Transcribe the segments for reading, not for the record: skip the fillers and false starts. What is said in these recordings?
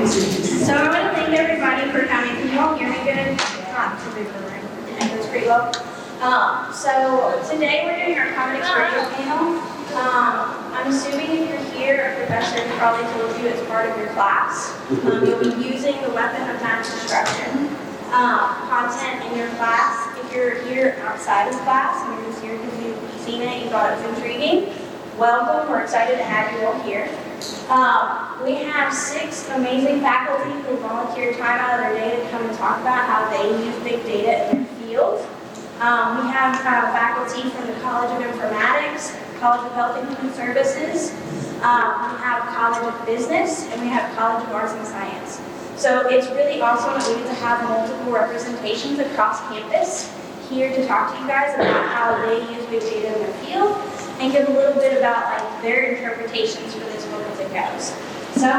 So I want to thank everybody for coming. Can you all hear me good? Not too big of a room. It goes pretty well. So today we're doing our common expression panel. I'm assuming if you're here, a professor probably told you it's part of your class. You'll be using the weapon of mass destruction content in your class. If you're here outside of class and you're just here because you've seen it, you thought it was intriguing, welcome. We're excited to have you all here. We have 6 amazing faculty who volunteer time out of their day to come and talk about how they use big data in their field. We have faculty from the College of Informatics, College of Health and Human Services, we have College of Business, and we have College of Arts and Science. So it's really awesome that we get to have multiple representations across campus here to talk to you guys about how they use big data in their field and give a little bit about their interpretations for this book as it goes. So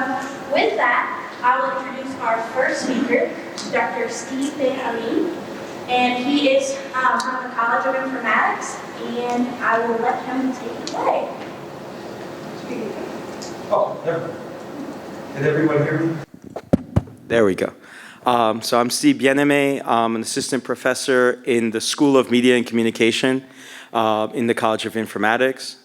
with that, I will introduce our first speaker, Dr. Suk-hee Kim, and he is from the College of Informatics, and I will let him take it away. Oh, never mind. Can everyone hear me? There we go. So I'm Bein-Aime. I'm an assistant professor in the School of Media and Communication in the College of Informatics.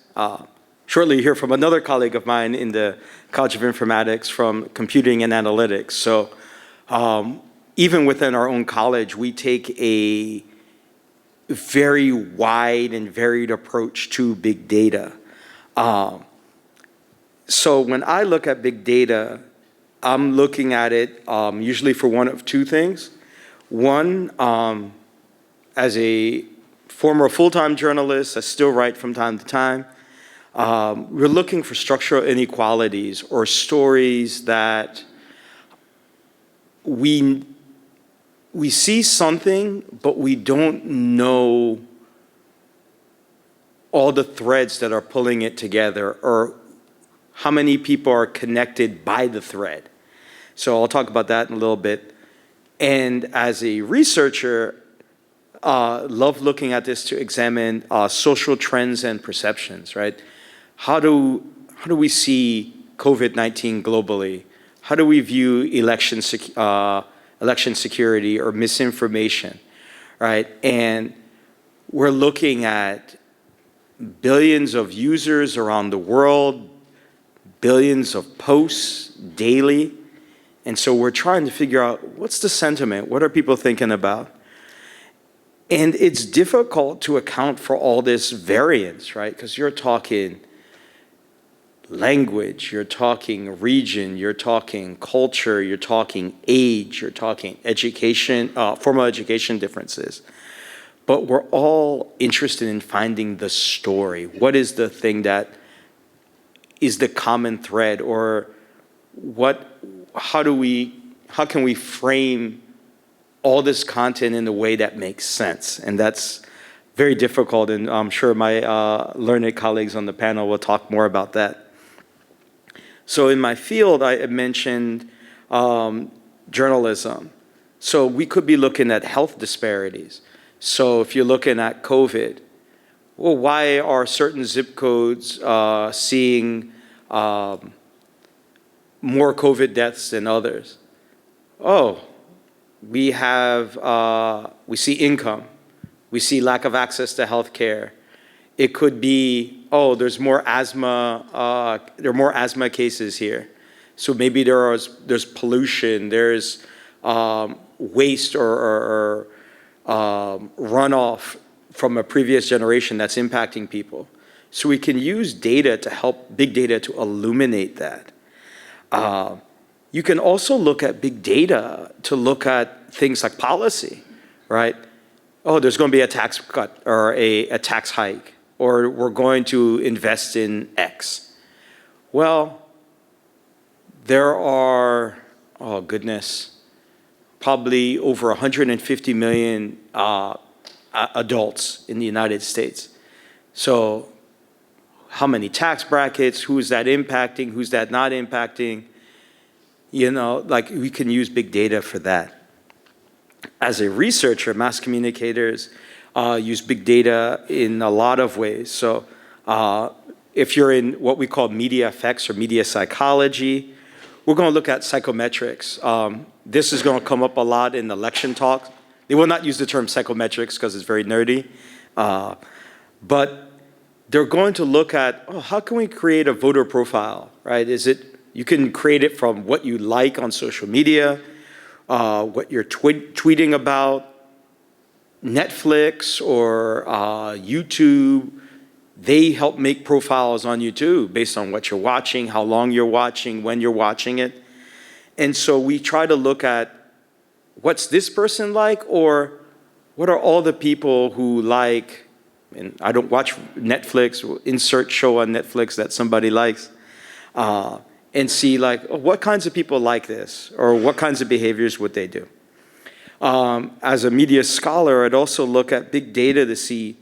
Shortly you'll hear from another colleague of mine in the College of Informatics from Computing and Analytics. So even within our own college, we take a very wide and varied approach to big data. So when I look at big data, I'm looking at it usually for one of 2 things. One, as a former full-time journalist, I still write from time to time, we're looking for structural inequalities or stories that we see something, but we don't know all the threads that are pulling it together or how many people are connected by the thread. So I'll talk about that in a little bit. And as a researcher, love looking at this to examine social trends and perceptions, right? How do we see COVID-19 globally? How do we view election security or misinformation, right? And we're looking at billions of users around the world, billions of posts daily. And so we're trying to figure out what's the sentiment? What are people thinking about? And it's difficult to account for all this variance, right? Because you're talking language, you're talking region, you're talking culture, you're talking age, you're talking education, formal education differences. But we're all interested in finding the story. What is the thing that is the common thread, or how can we frame all this content in a way that makes sense? And that's very difficult, and I'm sure my learned colleagues on the panel will talk more about that. So in my field, I mentioned journalism. So we could be looking at health disparities. So if you're looking at COVID, well, why are certain zip codes seeing more COVID deaths than others? Oh, we see income. We see lack of access to health care. It could be, oh, there's more asthma, there are more asthma cases here. So maybe there's pollution, there's waste or runoff from a previous generation that's impacting people. So we can use data to help, big data to illuminate that. You can also look at big data to look at things like policy, right? Oh, there's going to be a tax cut or a tax hike, or we're going to invest in X. Well, there are, oh goodness, probably over 150 million adults in the United States. So how many tax brackets, who's that impacting, who's that not impacting? You know, like we can use big data for that. As a researcher, mass communicators use big data in a lot of ways. So if you're in what we call media effects or media psychology, we're going to look at psychometrics. This is going to come up a lot in election talks. They will not use the term psychometrics because it's very nerdy. But they're going to look at, how can we create a voter profile, right? You can create it from what you like on social media, what you're tweeting about, Netflix or YouTube. They help make profiles on YouTube based on what you're watching, how long you're watching, when you're watching it. And so we try to look at what's this person like, or what are all the people who like, and I don't watch Netflix, insert show on Netflix that somebody likes, and see like, what kinds of people like this, or what kinds of behaviors would they do? As a media scholar, I'd also look at big data to see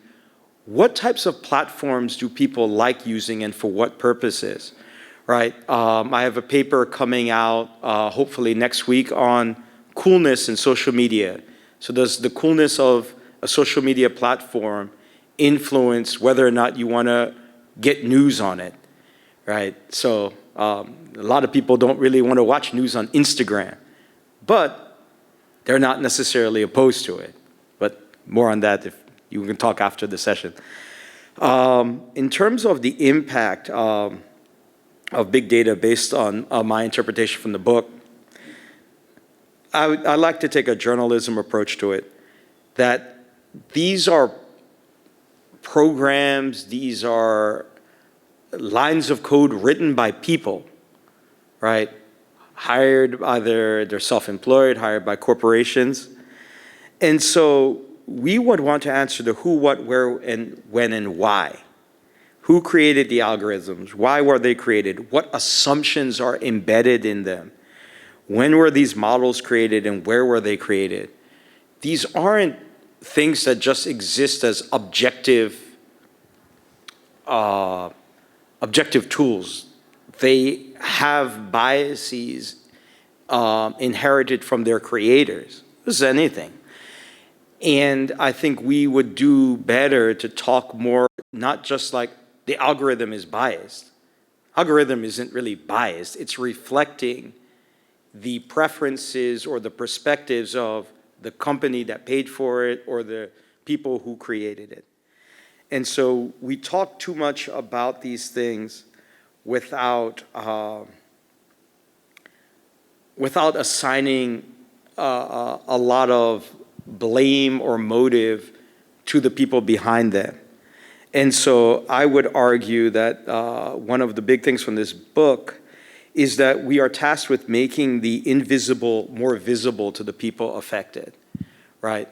what types of platforms do people like using and for what purposes, right? I have a paper coming out hopefully next week on coolness in social media. So does the coolness of a social media platform influence whether or not you want to get news on it, right? So a lot of people don't really want to watch news on Instagram, but they're not necessarily opposed to it. But more on that if you can talk after the session. In terms of the impact of big data based on my interpretation from the book, I like to take a journalism approach to it, that these are programs, these are lines of code written by people, right? Hired, either they're self-employed, hired by corporations. And so we would want to answer the who, what, where, and when, and why. Who created the algorithms? Why were they created? What assumptions are embedded in them? When were these models created and where were they created? These aren't things that just exist as objective tools. They have biases inherited from their creators. This is anything. And I think we would do better to talk more, not just like the algorithm is biased. Algorithm isn't really biased. It's reflecting the preferences or the perspectives of the company that paid for it or the people who created it. And so we talk too much about these things without assigning a lot of blame or motive to the people behind them. And so I would argue that one of the big things from this book is that we are tasked with making the invisible more visible to the people affected, right?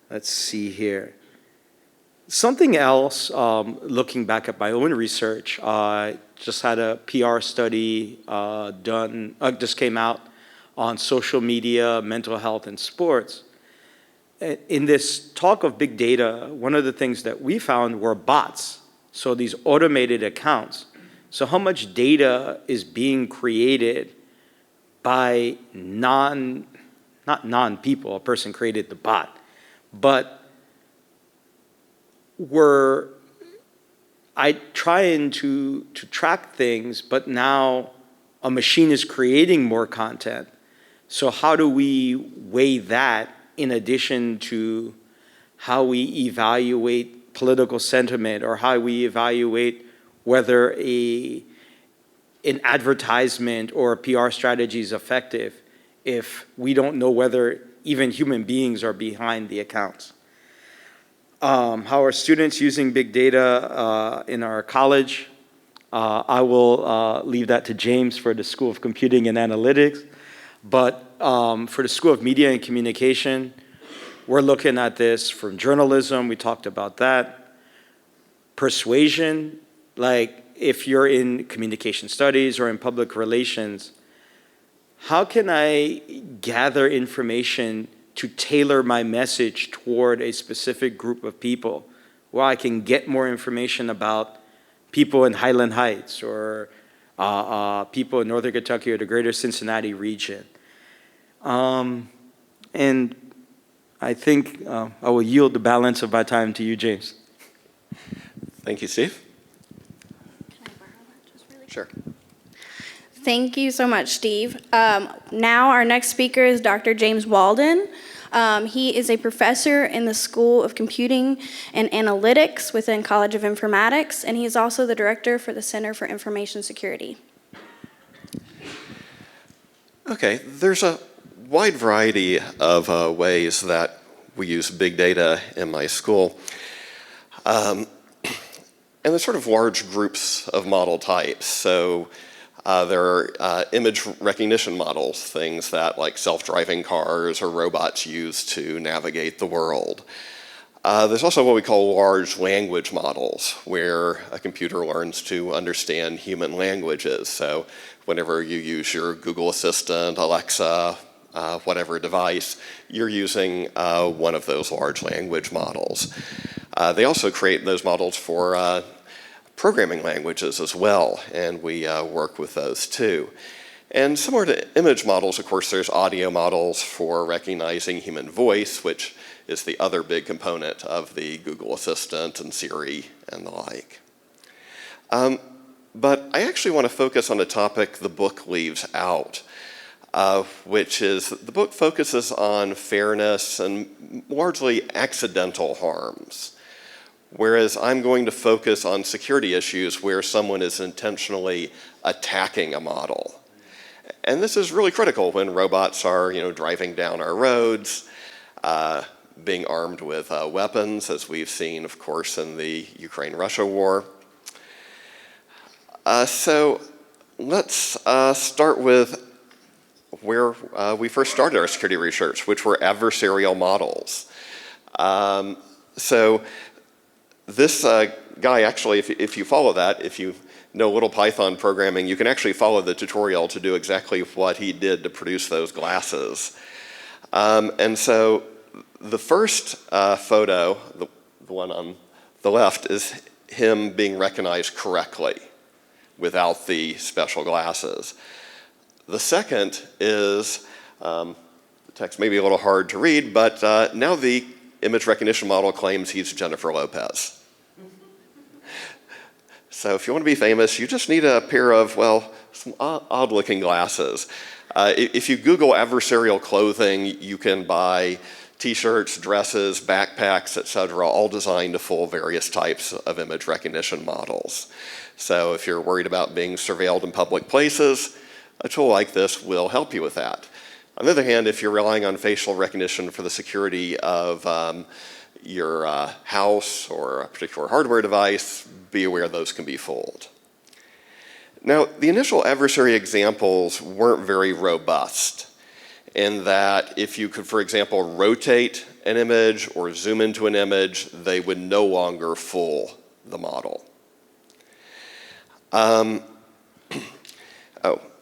Let's see here. Something else, looking back at my own research, I just had a PR study done, just came out on social media, mental health, and sports. In this talk of big data, one of the things that we found were bots, so these automated accounts. So how much data is being created by not non-people, a person created the bot, but I trying to track things, but now a machine is creating more content. So how do we weigh that in addition to how we evaluate political sentiment or how we evaluate whether an advertisement or a PR strategy is effective if we don't know whether even human beings are behind the accounts? How are students using big data in our college? I will leave that to James for the School of Computing and Analytics. But for the School of Media and Communication, we're looking at this from journalism. We talked about that. Persuasion, like if you're in communication studies or in public relations, how can I gather information to tailor my message toward a specific group of people? Well, I can get more information about people in Highland Heights or people in Northern Kentucky or the greater Cincinnati region. And I think I will yield the balance of my time to you, James. Thank you, Steve. Can I borrow that just really quick? Sure. Thank you so much, Steve. Now our next speaker is Dr. James Walden. He is a professor in the School of Computing and Analytics within College of Informatics, and he is also the director for the Center for Information Security. Okay, there's a wide variety of ways that we use big data in my school. And there's sort of large groups of model types. So there are image recognition models, things that like self-driving cars or robots use to navigate the world. There's also what we call large language models, where a computer learns to understand human languages. So whenever you use your Google Assistant, Alexa, whatever device, you're using one of those large language models. They also create those models for programming languages as well, and we work with those too. And similar to image models, of course, there's audio models for recognizing human voice, which is the other big component of the Google Assistant and Siri and the like. But I actually want to focus on a topic the book leaves out, which is the book focuses on fairness and largely accidental harms, whereas I'm going to focus on security issues where someone is intentionally attacking a model. And this is really critical when robots are, driving down our roads, being armed with weapons, as we've seen, of course, in the Ukraine-Russia war. So let's start with where we first started our security research, which were adversarial models. So this guy, actually, if you follow that, if you know little Python programming, you can actually follow the tutorial to do exactly what he did to produce those glasses. And so the first photo, the one on the left, is him being recognized correctly without the special glasses. The second is, the text may be a little hard to read, but now the image recognition model claims he's Jennifer Lopez. So if you want to be famous, you just need a pair of, some odd-looking glasses. If you Google adversarial clothing, you can buy t-shirts, dresses, backpacks, etc., all designed to fool various types of image recognition models. So if you're worried about being surveilled in public places, a tool like this will help you with that. On the other hand, if you're relying on facial recognition for the security of your house or a particular hardware device, be aware those can be fooled. Now, the initial adversary examples weren't very robust in that if you could, for example, rotate an image or zoom into an image, they would no longer fool the model.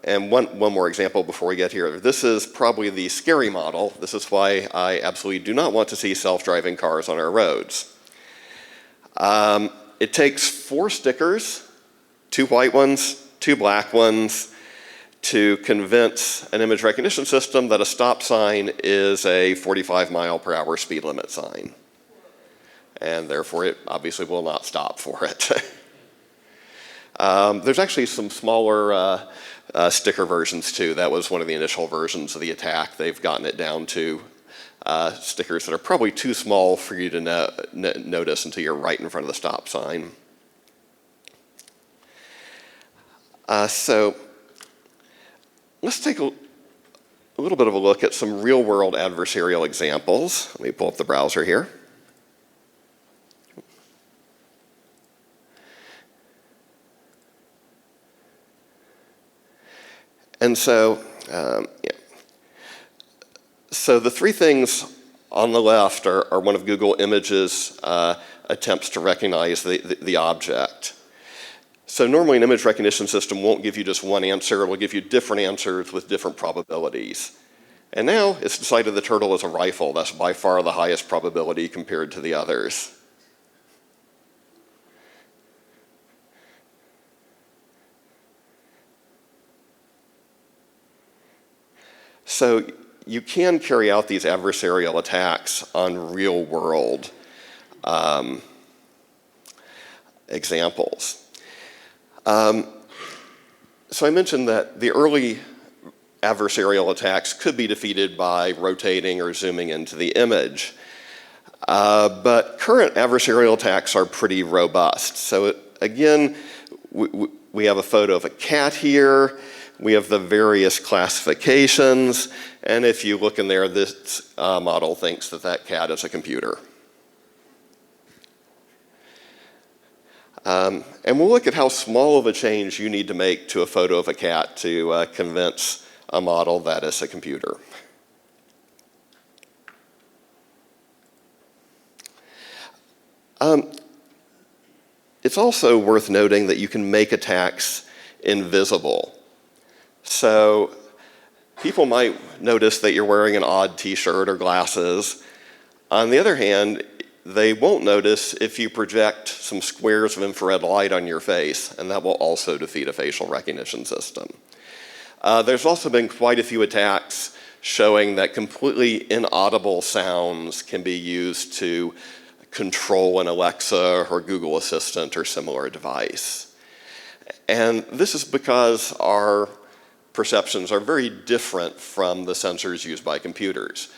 And one more example before we get here. This is probably the scary model. This is why I absolutely do not want to see self-driving cars on our roads. It takes 4 stickers, 2 white ones, 2 black ones, to convince an image recognition system that a stop sign is a 45-mile-per-hour speed limit sign. And therefore, it obviously will not stop for it. There's actually some smaller sticker versions too. That was one of the initial versions of the attack. They've gotten it down to stickers that are probably too small for you to notice until you're right in front of the stop sign. So let's take a little bit of a look at some real-world adversarial examples. Let me pull up the browser here. And so, So the 3 things on the left are one of Google Image's attempts to recognize the object. So normally an image recognition system won't give you just one answer, it will give you different answers with different probabilities. And now it's decided the turtle is a rifle. That's by far the highest probability compared to the others. So you can carry out these adversarial attacks on real-world examples. So I mentioned that the early adversarial attacks could be defeated by rotating or zooming into the image. But current adversarial attacks are pretty robust. So again, we have a photo of a cat here. We have the various classifications. And if you look in there, this model thinks that that cat is a computer. And we'll look at how small of a change you need to make to a photo of a cat to convince a model that it's a computer. It's also worth noting that you can make attacks invisible. So people might notice that you're wearing an odd t-shirt or glasses. On the other hand, they won't notice if you project some squares of infrared light on your face, and that will also defeat a facial recognition system. There's also been quite a few attacks showing that completely inaudible sounds can be used to control an Alexa or Google Assistant or similar device. And this is because our perceptions are very different from the sensors used by computers.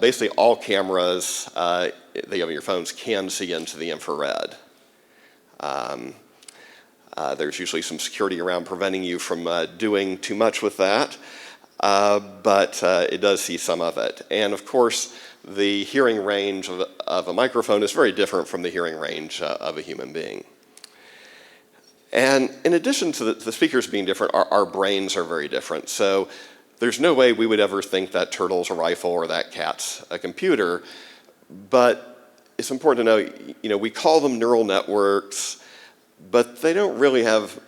Basically, all cameras that you have on your phones can see into the infrared. There's usually some security around preventing you from doing too much with that, but it does see some of it. And of course, the hearing range of a microphone is very different from the hearing range of a human being. And in addition to the speakers being different, our brains are very different. So there's no way we would ever think that turtle's a rifle or that cat's a computer. But it's important to know, we call them neural networks, but they don't really have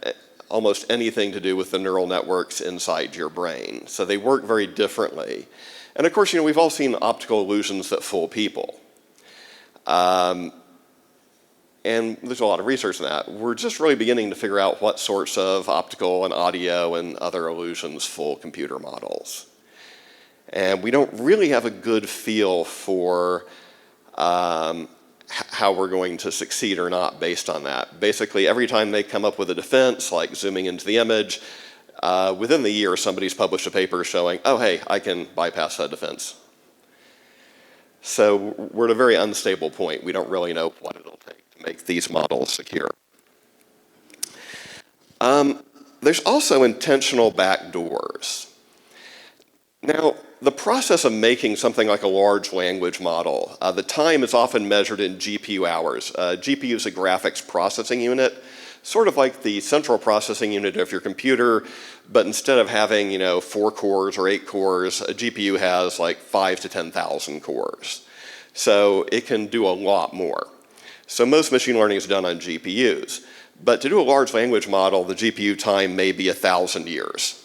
almost anything to do with the neural networks inside your brain. So they work very differently. And of course, we've all seen optical illusions that fool people. And there's a lot of research on that. We're just really beginning to figure out what sorts of optical and audio and other illusions fool computer models. And we don't really have a good feel for how we're going to succeed or not based on that. Basically, every time they come up with a defense, like zooming into the image, within the year, somebody's published a paper showing, oh, hey, I can bypass that defense. So we're at a very unstable point. We don't really know what it'll take to make these models secure. There's also intentional backdoors. Now, the process of making something like a large language model, the time is often measured in GPU hours. GPU is a graphics processing unit, sort of like the central processing unit of your computer, but instead of having 4 cores or 8 cores, a GPU has like 5 to 10,000 cores. So it can do a lot more. So most machine learning is done on GPUs. But to do a large language model, the GPU time may be 1,000 years.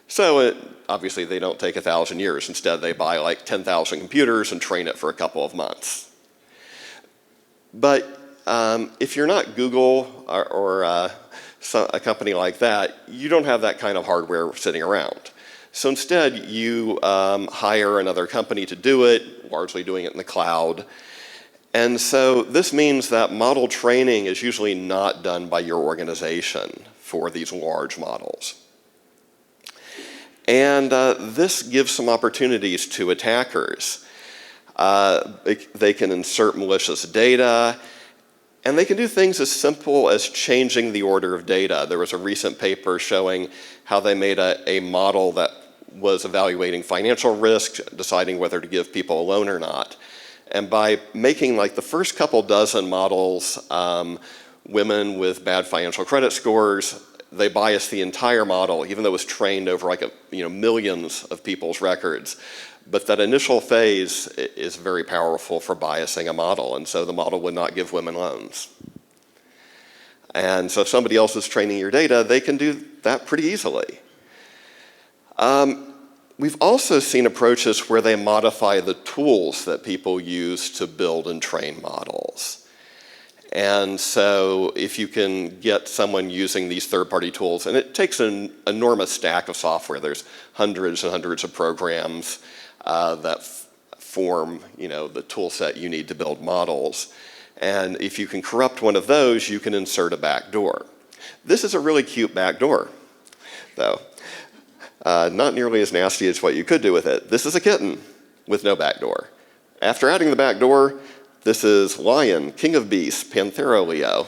So obviously they don't take 1,000 years. Instead, they buy like 10,000 computers and train it for a couple of months. But if you're not Google or a company like that, you don't have that kind of hardware sitting around. So instead, you hire another company to do it, largely doing it in the cloud. And so this means that model training is usually not done by your organization for these large models. And this gives some opportunities to attackers. They can insert malicious data, and they can do things as simple as changing the order of data. There was a recent paper showing how they made a model that was evaluating financial risk, deciding whether to give people a loan or not. And by making like the first couple dozen models women with bad financial credit scores, they bias the entire model, even though it was trained over like millions of people's records. But that initial phase is very powerful for biasing a model, and so the model would not give women loans. And so if somebody else is training your data, they can do that pretty easily. We've also seen approaches where they modify the tools that people use to build and train models. And so if you can get someone using these third-party tools, and it takes an enormous stack of software. There's hundreds and hundreds of programs that form, the tool set you need to build models. And if you can corrupt one of those, you can insert a backdoor. This is a really cute backdoor. though. Not nearly as nasty as what you could do with it. This is a kitten with no back door. After adding the back door, this is lion, king of beasts, Panthera Leo.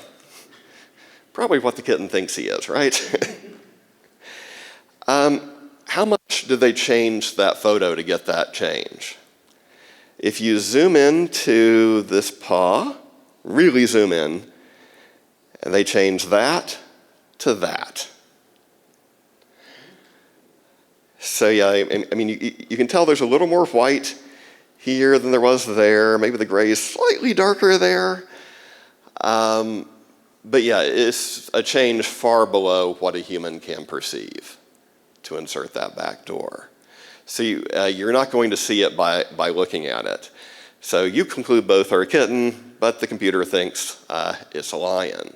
Probably what the kitten thinks he is, right? How much did they change that photo to get that change? If you zoom in to this paw, really zoom in, and they change that to that. So yeah, I mean, you can tell there's a little more white here than there was there. Maybe the gray is slightly darker there. But yeah, it's a change far below what a human can perceive to insert that back door. So you're not going to see it by looking at it. So you conclude both are a kitten, but the computer thinks it's a lion.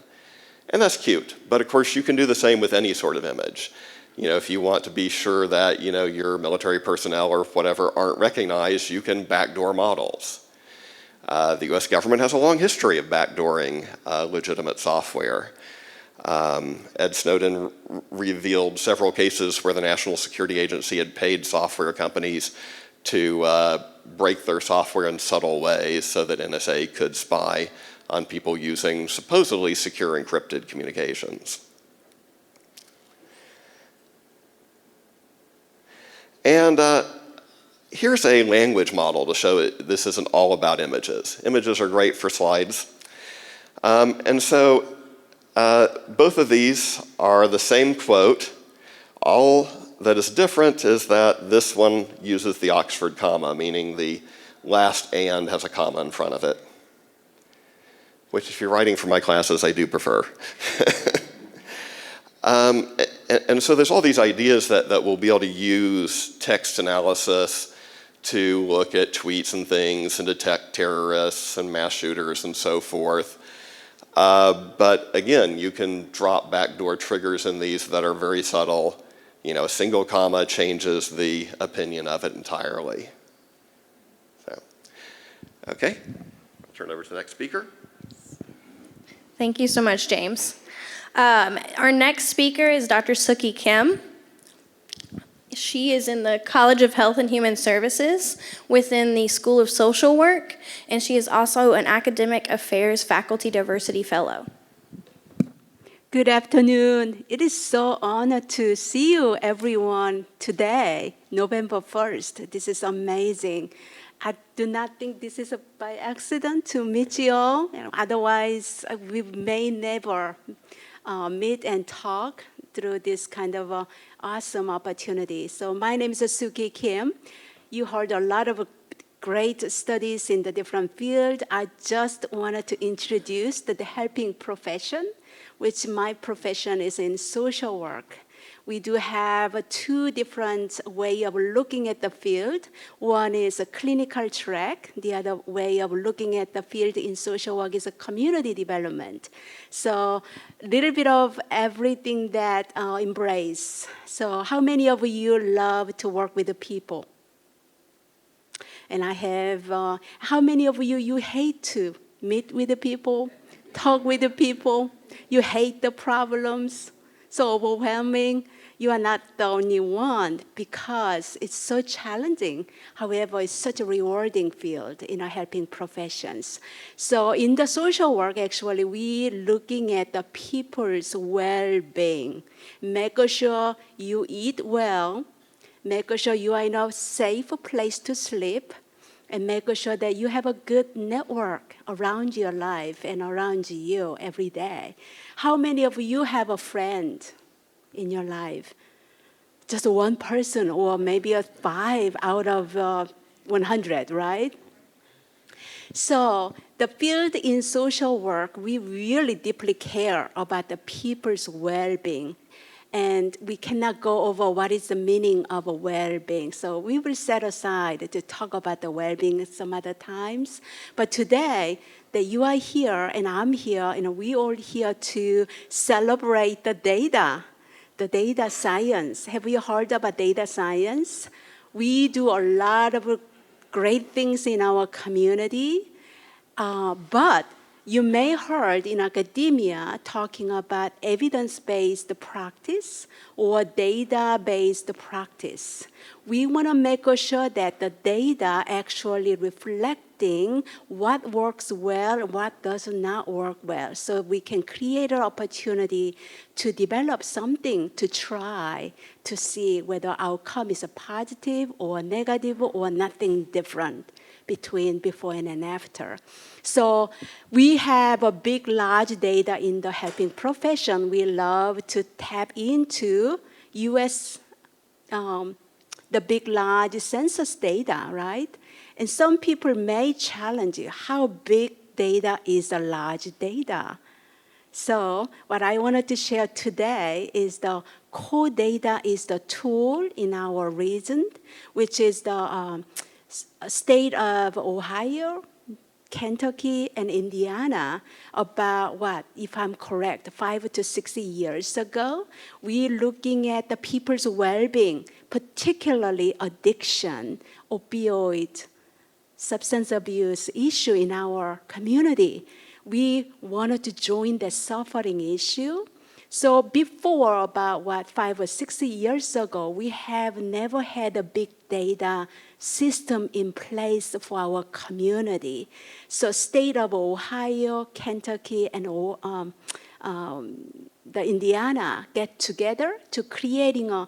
And that's cute. But of course, you can do the same with any sort of image. You know, if you want to be sure that, you know, your military personnel or whatever aren't recognized, you can backdoor models. The US government has a long history of backdooring legitimate software. Ed Snowden revealed several cases where the National Security Agency had paid software companies to break their software in subtle ways so that NSA could spy on people using supposedly secure encrypted communications. And here's a language model to show this isn't all about images. Images are great for slides. And so both of these are the same quote. All that is different is that this one uses the Oxford comma, meaning the last and has a comma in front of it, which if you're writing for my classes, I do prefer. And so there's all these ideas that we'll be able to use text analysis to look at tweets and things and detect terrorists and mass shooters and so forth. But again, you can drop backdoor triggers in these that are very subtle. You know, a single comma changes the opinion of it entirely. So, okay, I'll turn it over to the next speaker. Thank you so much, James. Our next speaker is Dr. Suk-hee Kim. She is in the College of Health and Human Services within the School of Social Work, and she is also an Academic Affairs Faculty Diversity Fellow. Good afternoon. It is so honored to see you, everyone, today, November 1st. This is amazing. I do not think this is by accident to meet you all. Otherwise, we may never meet and talk through this kind of awesome opportunity. So my name is Suk-hee Kim. You heard a lot of great studies in the different fields. I just wanted to introduce the helping profession, which my profession is in social work. We do have two different ways of looking at the field. One is a clinical track. The other way of looking at the field in social work is a community development. So a little bit of everything that embrace. So how many of you love to work with the people? And I have, how many of you hate to meet with the people, talk with the people? You hate the problems, so overwhelming. You are not the only one because it's so challenging. However, it's such a rewarding field in our helping professions. So in the social work, actually, we're looking at the people's well-being. Make sure you eat well, make sure you are in a safe place to sleep, and make sure that you have a good network around your life and around you every day. How many of you have a friend in your life? Just one person, or maybe 5 out of 100, right? So the field in social work, we really deeply care about the people's well-being. And we cannot go over what is the meaning of a well-being. So we will set aside to talk about the well-being some other times. But today, that you are here and I'm here, and we all here to celebrate the data science. Have you heard about data science? We do a lot of great things in our community, but You may heard in academia talking about evidence-based practice or data-based practice. We want to make sure that the data actually reflecting what works well, what does not work well, so we can create an opportunity to develop something to try to see whether outcome is a positive or negative or nothing different between before and after. So we have a big, large data in the helping profession. We love to tap into U.S. The big, large census data, right? And some people may challenge you, how big data is a large data? So what I wanted to share today is the core data is the tool in our region, which is the state of Ohio, Kentucky, and Indiana. About what, if I'm correct, 5 to 6 years ago, we're looking at the people's well-being, particularly addiction, opioid, substance abuse issue in our community. We wanted to join the suffering issue. So before about 5 or 6 years ago, we have never had a big data system in place for our community. So state of Ohio, Kentucky, and the Indiana get together to creating a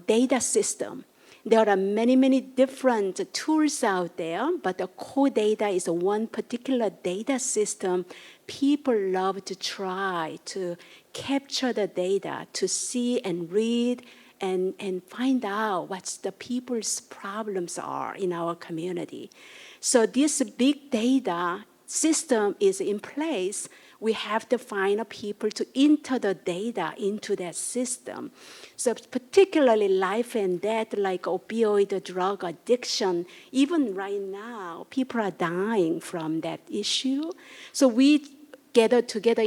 data system. There are many, many different tools out there, but the core data is one particular data system people love to try to capture the data, to see and read and find out what the people's problems are in our community. So this big data system is in place. We have to find people to enter the data into that system. So particularly life and death, like opioid drug addiction, even right now, people are dying from that issue. So we gathered together,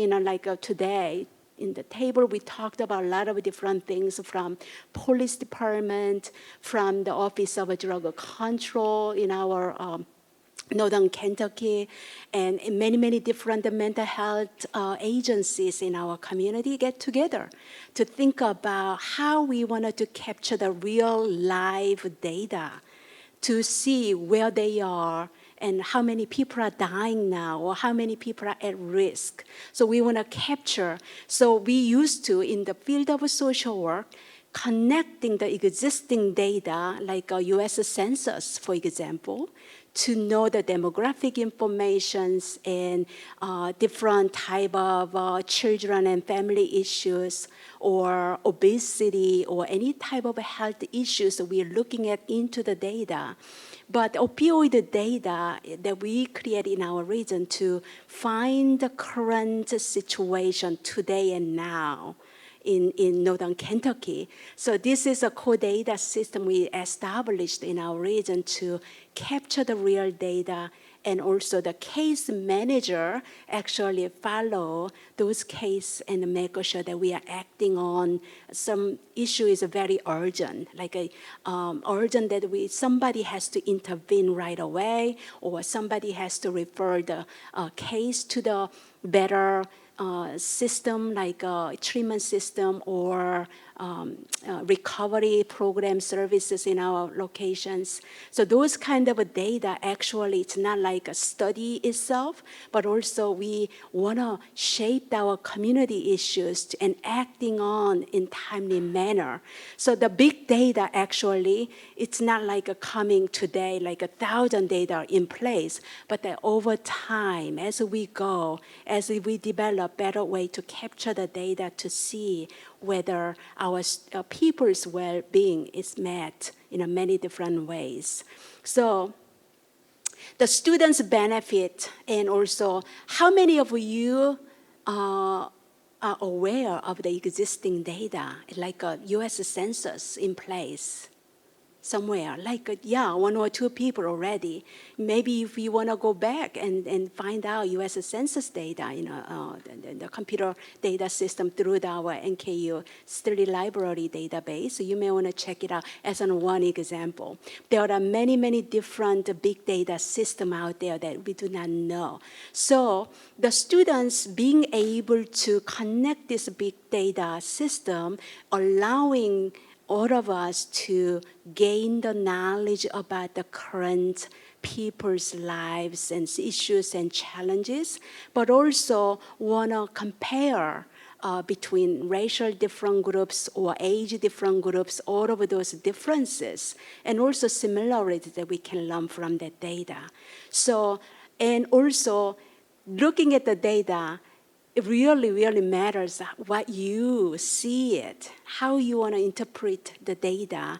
today, in the table, we talked about a lot of different things from police department, from the Office of Drug Control in our Northern Kentucky, and many, many different mental health agencies in our community get together to think about how we wanted to capture the real live data to see where they are and how many people are dying now or how many people are at risk. So we want to capture. So we used to, in the field of social work, connecting the existing data, like a U.S. Census, for example, to know the demographic informations and different type of children and family issues or obesity or any type of health issues that we are looking at into the data. But opioid data that we create in our region to find the current situation today and now in Northern Kentucky. So this is a core data system we established in our region to capture the real data, and also the case manager actually follow those cases and make sure that we are acting on some issue is very urgent, like urgent that somebody has to intervene right away, or somebody has to refer the case to the better system, like a treatment system or recovery program services in our locations. So those kind of data, actually, it's not like a study itself, but also we want to shape our community issues and acting on in timely manner. So the big data, actually, it's not like coming today, like 1,000 data in place, but that over time, as we go, as we develop better way to capture the data to see whether our people's well-being is met in many different ways. So the students benefit, and also how many of you are aware of the existing data, like a U.S. Census in place? somewhere, like, yeah, 1 or 2 people already. Maybe if you want to go back and find out U.S. Census data, the computer data system through our NKU study library database, so you may want to check it out as one example. There are many, many different big data systems out there that we do not know. So the students being able to connect this big data system, allowing all of us to gain the knowledge about the current people's lives and issues and challenges, but also want to compare between racial different groups or age different groups, all of those differences, and also similarities that we can learn from that data. So, and also looking at the data, it really, really matters what you see it, how you want to interpret the data.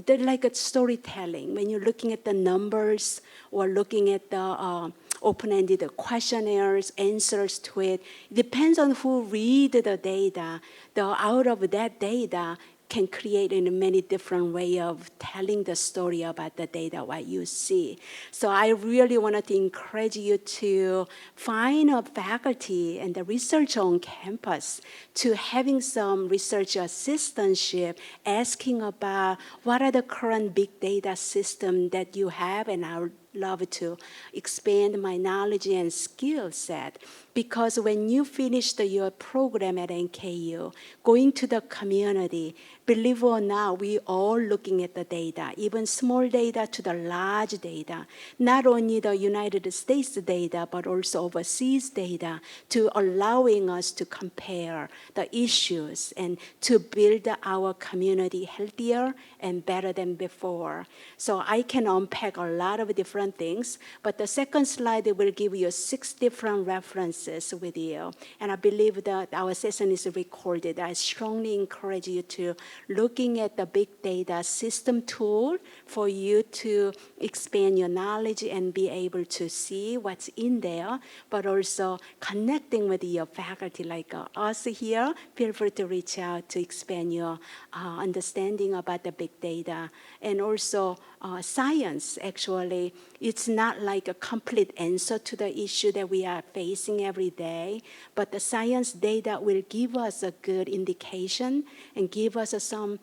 They're like a storytelling. When you're looking at the numbers or looking at the open-ended questionnaires, answers to it, it depends on who read the data. Out of that data can create in many different ways of telling the story about the data, what you see. So I really wanted to encourage you to find a faculty and the researcher on campus to having some research assistantship, asking about what are the current big data systems that you have, and I would love to expand my knowledge and skill set. Because when you finish your program at NKU, going to the community, believe it or not, we all looking at the data, even small data to the large data, not only the United States data, but also overseas data, to allowing us to compare the issues and to build our community healthier and better than before. So I can unpack a lot of different things, but the second slide will give you 6 different references with you. And I believe that our session is recorded. I strongly encourage you to looking at the big data system tool for you to expand your knowledge and be able to see what's in there, but also connecting with your faculty like us here. Feel free to reach out to expand your understanding about the big data. And also science, actually, it's not like a complete answer to the issue that we are facing every day, but the science data will give us a good indication and give us some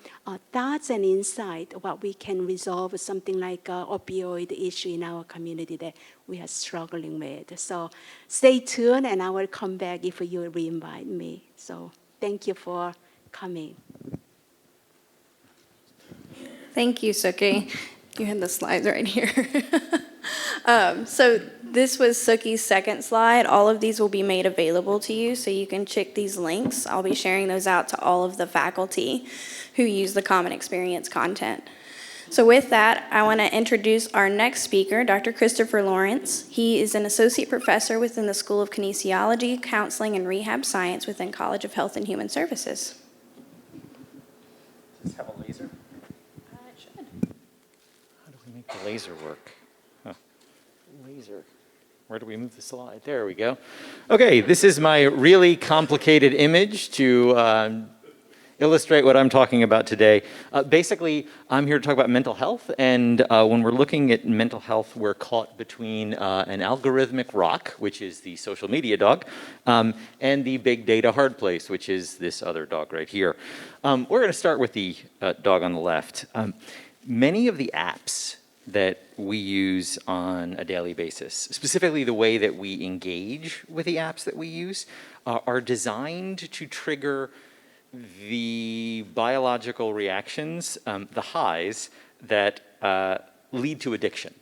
thoughts and insight what we can resolve something like opioid issue in our community that we are struggling with. So stay tuned, and I will come back if you re-invite me. So thank you for coming. Thank you, Suk-hee. You had the slides right here. So this was Suk-hee's second slide. All of these will be made available to you, so you can check these links. I'll be sharing those out to all of the faculty who use the Common Experience content. So with that, I want to introduce our next speaker, Dr. Christopher Lawrence. He is an associate professor within the School of Kinesiology, Counseling, and Rehab Science within College of Health and Human Services. Does this have a laser? It should. How do we make the laser work? Huh. Laser. Where do we move the slide? There we go. Okay, this is my really complicated image to illustrate what I'm talking about today. Basically, I'm here to talk about mental health, and when we're looking at mental health, we're caught between an algorithmic rock, which is the social media dog, and the big data hard place, which is this other dog right here. We're going to start with the dog on the left. Many of the apps that we use on a daily basis, specifically the way that we engage with the apps that we use, are designed to trigger the biological reactions, the highs, that lead to addiction.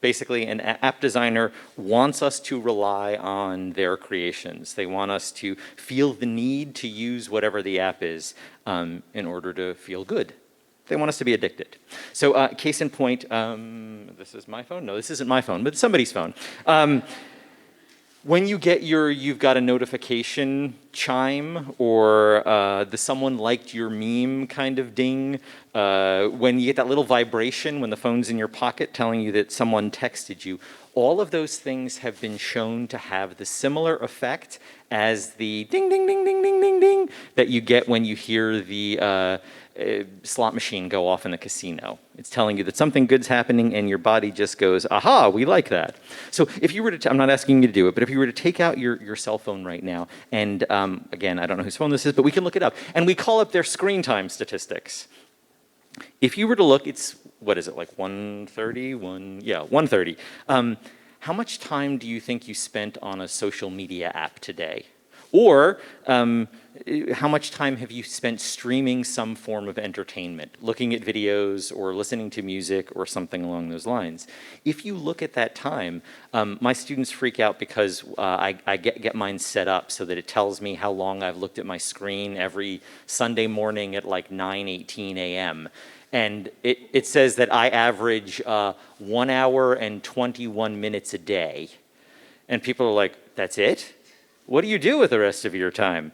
Basically, an app designer wants us to rely on their creations. They want us to feel the need to use whatever the app is in order to feel good. They want us to be addicted. So case in point, this is my phone? No, this isn't my phone, but somebody's phone. When you get you've got a notification chime, or the someone liked your meme kind of ding, when you get that little vibration when the phone's in your pocket telling you that someone texted you, all of those things have been shown to have the similar effect as the ding, ding, ding, ding, ding, ding, ding that you get when you hear the slot machine go off in the casino. It's telling you that something good's happening and your body just goes, aha, we like that. So if you were to, I'm not asking you to do it, but if you were to take out your cell phone right now, and again, I don't know whose phone this is, but we can look it up, and we call up their screen time statistics. If you were to look, it's, what is it, like 1:30? 1:30. How much time do you think you spent on a social media app today? Or how much time have you spent streaming some form of entertainment, looking at videos or listening to music or something along those lines? If you look at that time, my students freak out because I get mine set up so that it tells me how long I've looked at my screen every Sunday morning at like 9:18 a.m. And it says that I average 1 hour and 21 minutes a day. And people are like, that's it? What do you do with the rest of your time?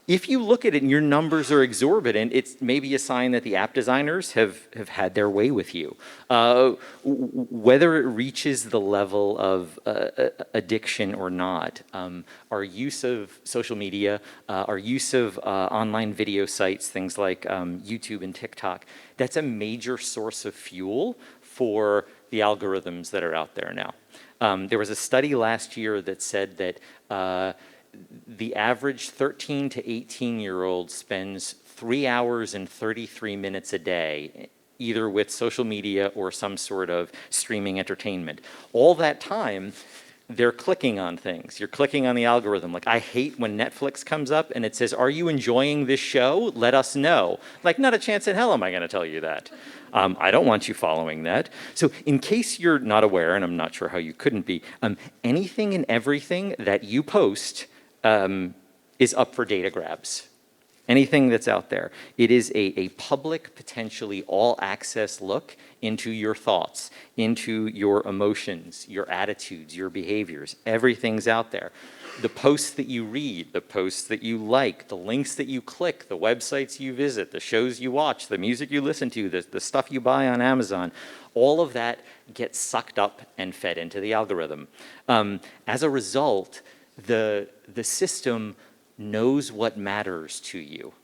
If you look at it and your numbers are exorbitant, it's maybe a sign that the app designers have had their way with you. Whether it reaches the level of addiction or not, our use of social media, our use of online video sites, things like YouTube and TikTok, that's a major source of fuel for the algorithms that are out there now. There was a study last year that said that the average 13 to 18-year-old spends 3 hours and 33 minutes a day, either with social media or some sort of streaming entertainment. All that time, they're clicking on things. You're clicking on the algorithm. Like, I hate when Netflix comes up and it says, are you enjoying this show? Let us know. Like, not a chance in hell am I going to tell you that. I don't want you following that. So in case you're not aware, and I'm not sure how you couldn't be, anything and everything that you post is up for data grabs. Anything that's out there. It is a public, potentially all-access look into your thoughts, into your emotions, your attitudes, your behaviors. Everything's out there. The posts that you read, the posts that you like, the links that you click, the websites you visit, the shows you watch, the music you listen to, the stuff you buy on Amazon, all of that gets sucked up and fed into the algorithm. As a result, the system knows what matters to you.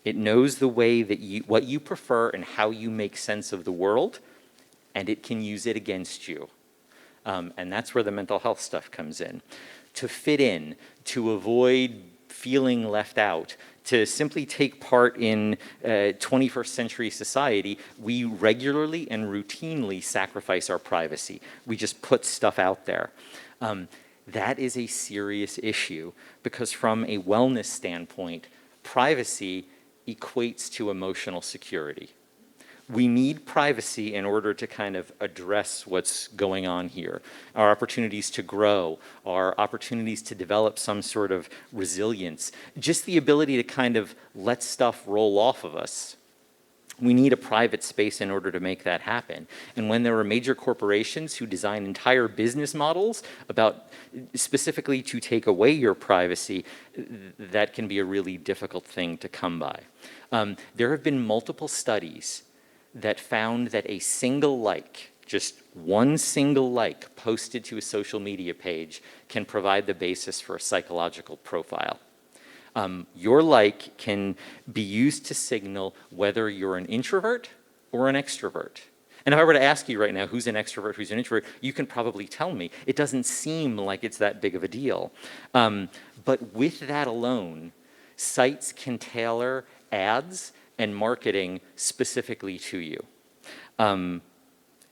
It knows the way that what you prefer and how you make sense of the world, and it can use it against you. And that's where the mental health stuff comes in. To fit in, to avoid feeling left out, to simply take part in 21st century society, we regularly and routinely sacrifice our privacy. We just put stuff out there. That is a serious issue because from a wellness standpoint, privacy equates to emotional security. We need privacy in order to kind of address what's going on here. Our opportunities to grow, our opportunities to develop some sort of resilience, just the ability to kind of let stuff roll off of us. We need a private space in order to make that happen. And when there are major corporations who design entire business models about specifically to take away your privacy, that can be a really difficult thing to come by. There have been multiple studies that found that a single like, just one single like posted to a social media page can provide the basis for a psychological profile. Your like can be used to signal whether you're an introvert or an extrovert. And if I were to ask you right now, who's an extrovert, who's an introvert, you can probably tell me. It doesn't seem like it's that big of a deal. But with that alone, sites can tailor ads and marketing specifically to you.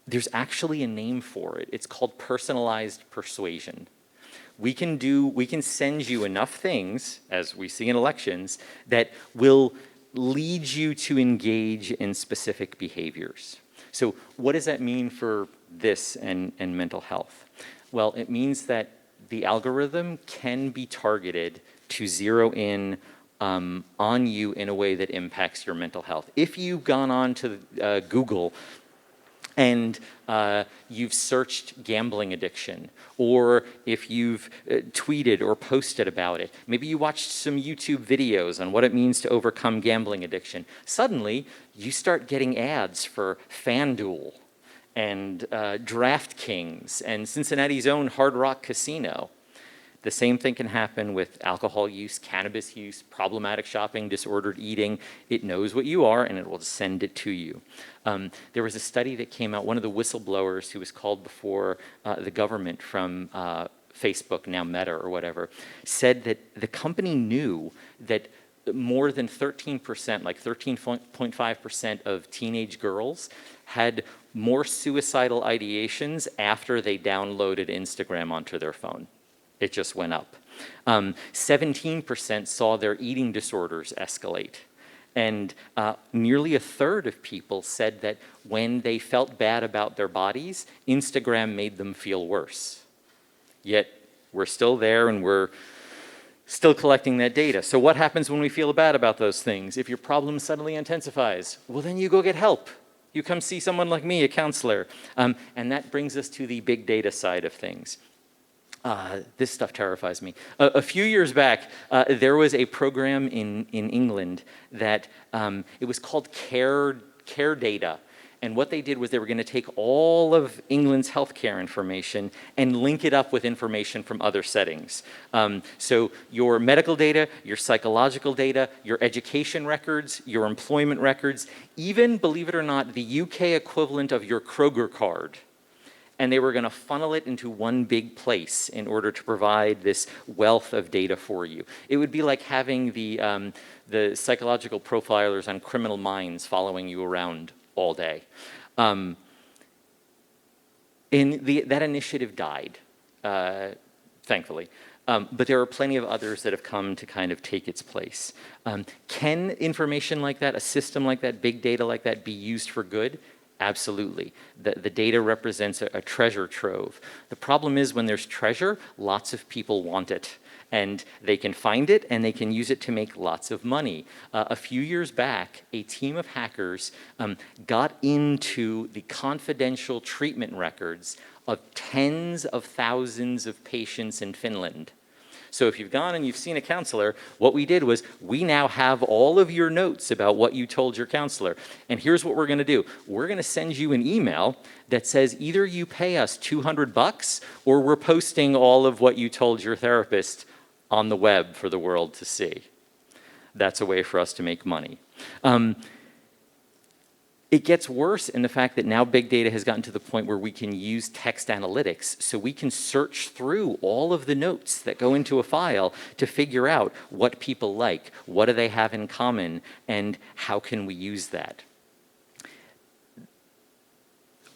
There's actually a name for it. It's called personalized persuasion. We can send you enough things, as we see in elections, that will lead you to engage in specific behaviors. So what does that mean for this and mental health? Well, it means that the algorithm can be targeted to zero in on you in a way that impacts your mental health. If you've gone on to Google and you've searched gambling addiction, or if you've tweeted or posted about it, maybe you watched some YouTube videos on what it means to overcome gambling addiction, suddenly you start getting ads for FanDuel and DraftKings and Cincinnati's own Hard Rock Casino. The same thing can happen with alcohol use, cannabis use, problematic shopping, disordered eating. It knows what you are and it will send it to you. There was a study that came out, one of the whistleblowers who was called before the government from Facebook, now Meta or whatever, said that the company knew that more than 13%, like 13.5% of teenage girls had more suicidal ideations after they downloaded Instagram onto their phone. It just went up. 17% saw their eating disorders escalate. And nearly a third of people said that when they felt bad about their bodies, Instagram made them feel worse. Yet we're still there and we're still collecting that data. So what happens when we feel bad about those things? If your problem suddenly intensifies, well, then you go get help. You come see someone like me, a counselor. And that brings us to the big data side of things. This stuff terrifies me. A few years back, there was a program in England that it was called Care Data. And what they did was they were going to take all of England's healthcare information and link it up with information from other settings. So your medical data, your psychological data, your education records, your employment records, even, believe it or not, the UK equivalent of your Kroger card. And they were going to funnel it into one big place in order to provide this wealth of data for you. It would be like having the psychological profilers on Criminal Minds following you around all day. And that initiative died, thankfully. But there are plenty of others that have come to kind of take its place. Can information like that, a system like that, big data like that, be used for good? Absolutely. The data represents a treasure trove. The problem is when there's treasure, lots of people want it. And they can find it and they can use it to make lots of money. A few years back, a team of hackers got into the confidential treatment records of tens of thousands of patients in Finland. So if you've gone and you've seen a counselor, what we did was we now have all of your notes about what you told your counselor. And here's what we're going to do. We're going to send you an email that says either you pay us $200 or we're posting all of what you told your therapist on the web for the world to see. That's a way for us to make money. It gets worse in the fact that now big data has gotten to the point where we can use text analytics, so we can search through all of the notes that go into a file to figure out what people like, what do they have in common, and how can we use that.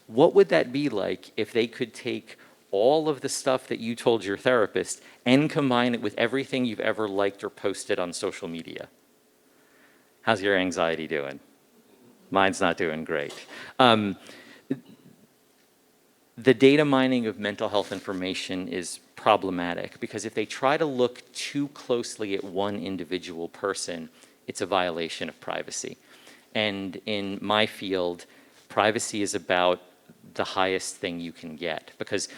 What would that be like if they could take all of the stuff that you told your therapist and combine it with everything you've ever liked or posted on social media? How's your anxiety doing? Mine's not doing great. The data mining of mental health information is problematic because if they try to look too closely at one individual person, it's a violation of privacy. And in my field, privacy is about the highest thing you can get because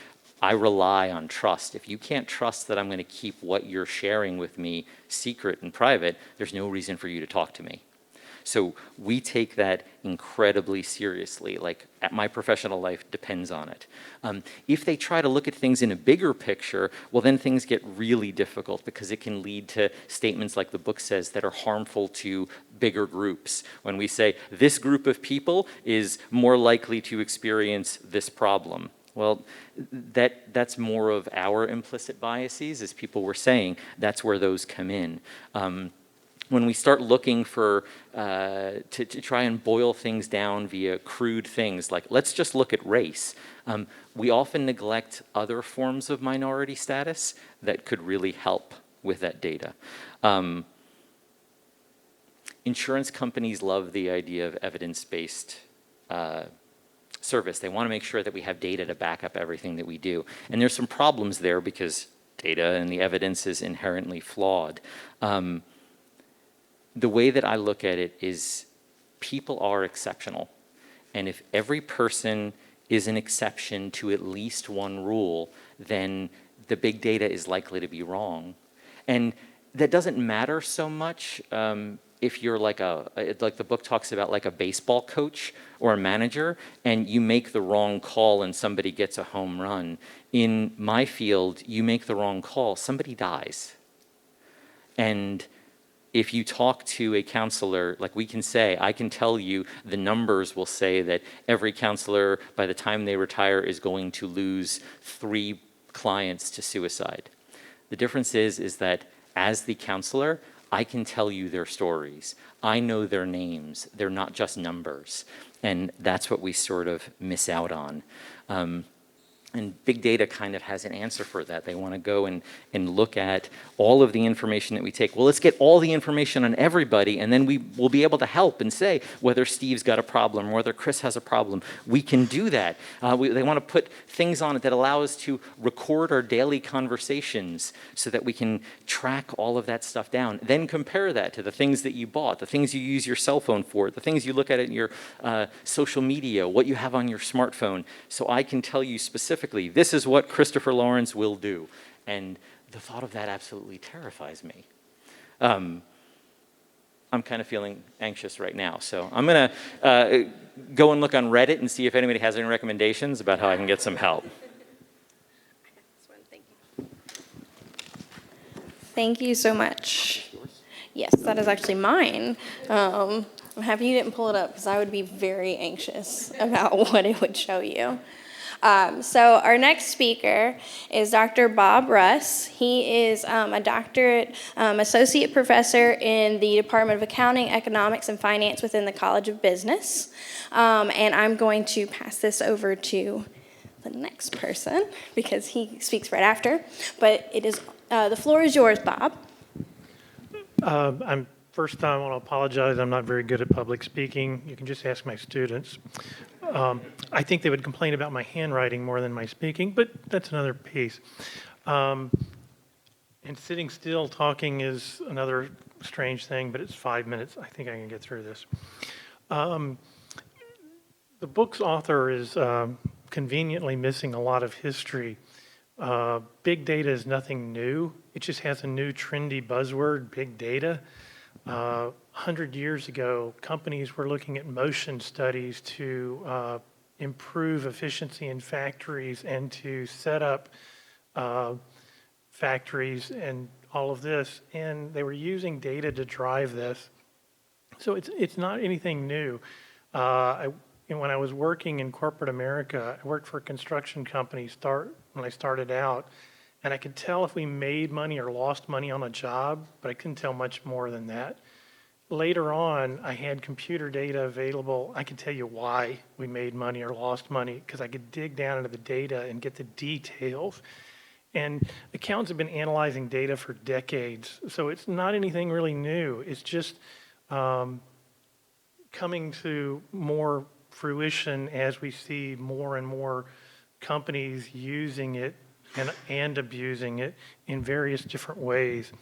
I rely on trust. If you can't trust that I'm going to keep what you're sharing with me secret and private, there's no reason for you to talk to me. So we take that incredibly seriously, like my professional life depends on it. If they try to look at things in a bigger picture, well then things get really difficult because it can lead to statements like the book says that are harmful to bigger groups. When we say this group of people is more likely to experience this problem. Well, that's more of our implicit biases, as people were saying. That's where those come in. When we start looking for, to try and boil things down via crude things, like let's just look at race, we often neglect other forms of minority status that could really help with that data. Insurance companies love the idea of evidence-based service. They want to make sure that we have data to back up everything that we do. And there's some problems there because data and the evidence is inherently flawed. The way that I look at it is people are exceptional. And if every person is an exception to at least one rule, then the big data is likely to be wrong. And that doesn't matter so much if you're like like the book talks about like a baseball coach or a manager, and you make the wrong call and somebody gets a home run. In my field, you make the wrong call, somebody dies. And if you talk to a counselor, like we can say, I can tell you the numbers will say that every counselor by the time they retire is going to lose 3 clients to suicide. The difference is that as the counselor, I can tell you their stories. I know their names. They're not just numbers. And that's what we sort of miss out on. And big data kind of has an answer for that. They want to go and look at all of the information that we take. Well, let's get all the information on everybody, and then we will be able to help and say whether Steve's got a problem or whether Chris has a problem. We can do that. They want to put things on it that allow us to record our daily conversations so that we can track all of that stuff down. Then compare that to the things that you bought, the things you use your cell phone for, the things you look at in your social media, what you have on your smartphone. So I can tell you specifically, this is what Christopher Lawrence will do. And the thought of that absolutely terrifies me. I'm kind of feeling anxious right now. So I'm going to go and look on Reddit and see if anybody has any recommendations about how I can get some help. Thank you so much. Yes, that is actually mine. I'm happy you didn't pull it up because I would be very anxious about what it would show you. So our next speaker is Dr. Bob Russ. He is a doctorate associate professor in the Department of Accounting, Economics, and Finance within the College of Business. And I'm going to pass this over to the next person because he speaks right after. But it is the floor is yours, Bob. First time, I want to apologize. I'm not very good at public speaking. You can just ask my students. I think they would complain about my handwriting more than my speaking, but that's another piece. And sitting still talking is another strange thing, but it's 5 minutes. I think I can get through this. The book's author is conveniently missing a lot of history. Big data is nothing new. It just has a new trendy buzzword, big data. 100 years ago, companies were looking at motion studies to improve efficiency in factories and to set up factories and all of this, and they were using data to drive this. So it's not anything new. When I was working in corporate America, I worked for a construction company when I started out, and I could tell if we made money or lost money on a job, but I couldn't tell much more than that. Later on, I had computer data available. I could tell you why we made money or lost money because I could dig down into the data and get the details. And accountants have been analyzing data for decades, so it's not anything really new. It's just coming to more fruition as we see more and more companies using it and abusing it in various different ways.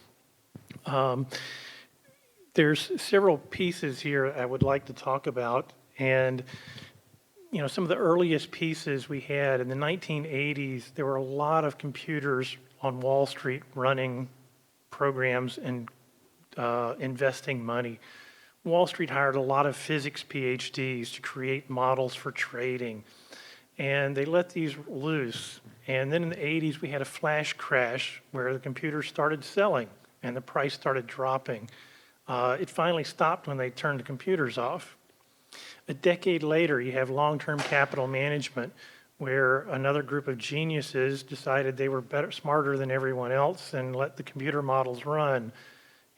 There's several pieces here I would like to talk about, and some of the earliest pieces we had in the 1980s, there were a lot of computers on Wall Street running programs and investing money. Wall Street hired a lot of physics PhDs to create models for trading, and they let these loose. And then in the 80s, we had a flash crash where the computers started selling and the price started dropping. It finally stopped when they turned the computers off. A decade later, you have long-term capital management where another group of geniuses decided they were smarter than everyone else and let the computer models run.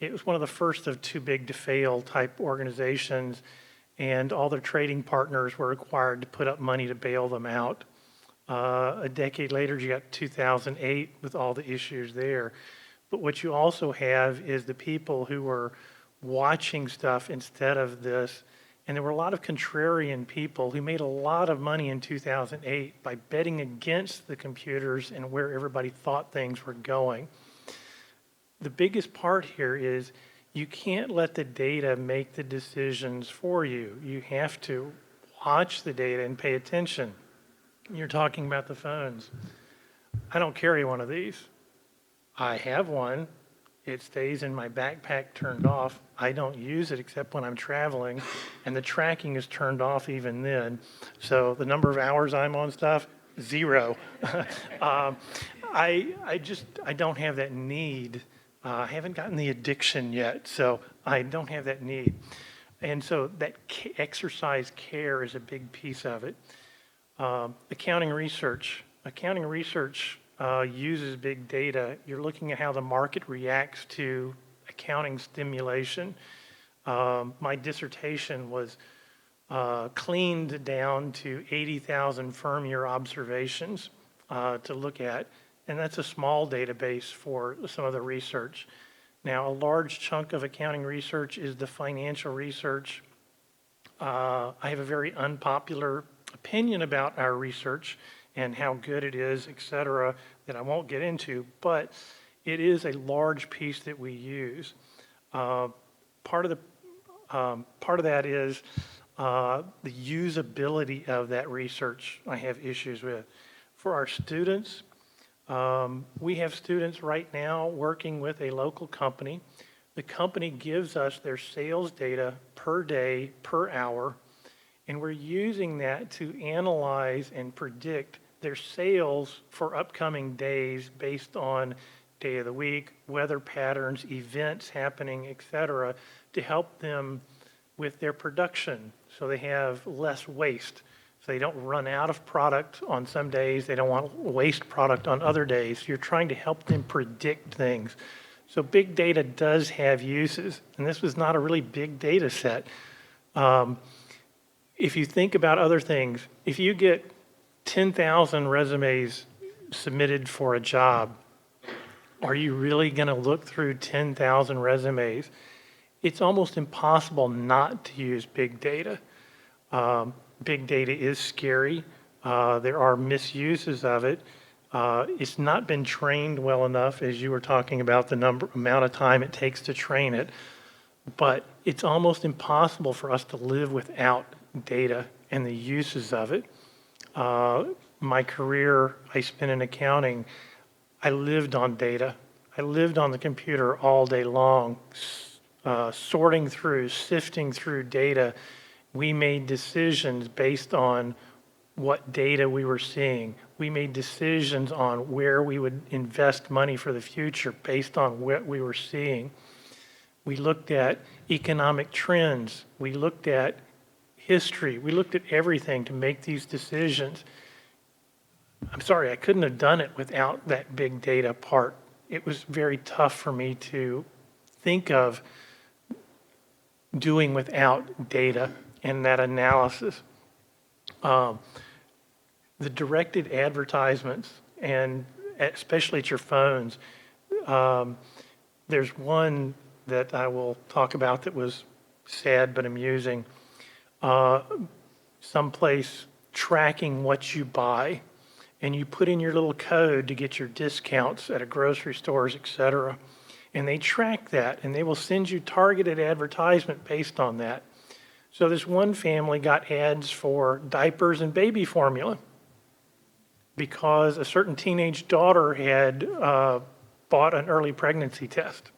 It was one of the first of too big to fail type organizations, and all their trading partners were required to put up money to bail them out. A decade later, you got 2008 with all the issues there. But what you also have is the people who were watching stuff instead of this. And there were a lot of contrarian people who made a lot of money in 2008 by betting against the computers and where everybody thought things were going. The biggest part here is you can't let the data make the decisions for you. You have to watch the data and pay attention. You're talking about the phones. I don't carry one of these. I have one. It stays in my backpack turned off. I don't use it except when I'm traveling, and the tracking is turned off even then. So the number of hours I'm on stuff, 0. I don't have that need. I haven't gotten the addiction yet, so I don't have that need. And so that exercise care is a big piece of it. Accounting research. Accounting research uses big data. You're looking at how the market reacts to accounting stimulation. My dissertation was cleaned down to 80,000 firm year observations to look at, and that's a small database for some of the research. Now, a large chunk of accounting research is the financial research. I have a very unpopular opinion about our research and how good it is, et cetera, that I won't get into, but it is a large piece that we use. Part of that is the usability of that research I have issues with. For our students, we have students right now working with a local company. The company gives us their sales data per day, per hour, and we're using that to analyze and predict their sales for upcoming days based on day of the week, weather patterns, events happening, et cetera, to help them with their production so they have less waste. So they don't run out of product on some days, they don't want waste product on other days. You're trying to help them predict things. So big data does have uses, and this was not a really big data set. If you think about other things, if you get 10,000 resumes submitted for a job, are you really going to look through 10,000 resumes? It's almost impossible not to use big data. Big data is scary. There are misuses of it. It's not been trained well enough, as you were talking about the amount of time it takes to train it. But it's almost impossible for us to live without data and the uses of it. My career I spent in accounting, I lived on data. I lived on the computer all day long, sorting through, sifting through data. We made decisions based on what data we were seeing. We made decisions on where we would invest money for the future based on what we were seeing. We looked at economic trends. We looked at history. We looked at everything to make these decisions. I'm sorry, I couldn't have done it without that big data part. It was very tough for me to think of doing without data and that analysis. The directed advertisements, and especially at your phones, there's one that I will talk about that was sad but amusing. Someplace tracking what you buy, and you put in your little code to get your discounts at a grocery stores, et cetera. And they track that, and they will send you targeted advertisement based on that. So this one family got ads for diapers and baby formula because a certain teenage daughter had bought an early pregnancy test.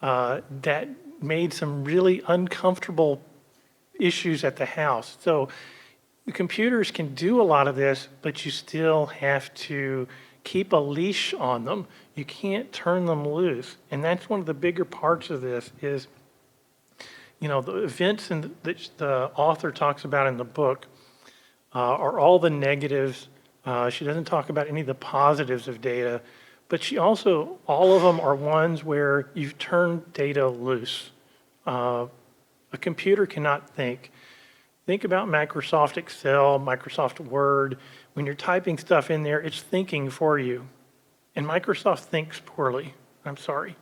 That made some really uncomfortable issues at the house. So the computers can do a lot of this, but you still have to keep a leash on them. You can't turn them loose. And that's one of the bigger parts of this is, the events that the author talks about in the book are all the negatives. She doesn't talk about any of the positives of data, but she also, all of them are ones where you've turned data loose. A computer cannot think. Think about Microsoft Excel, Microsoft Word. When you're typing stuff in there, it's thinking for you. And Microsoft thinks poorly. I'm sorry,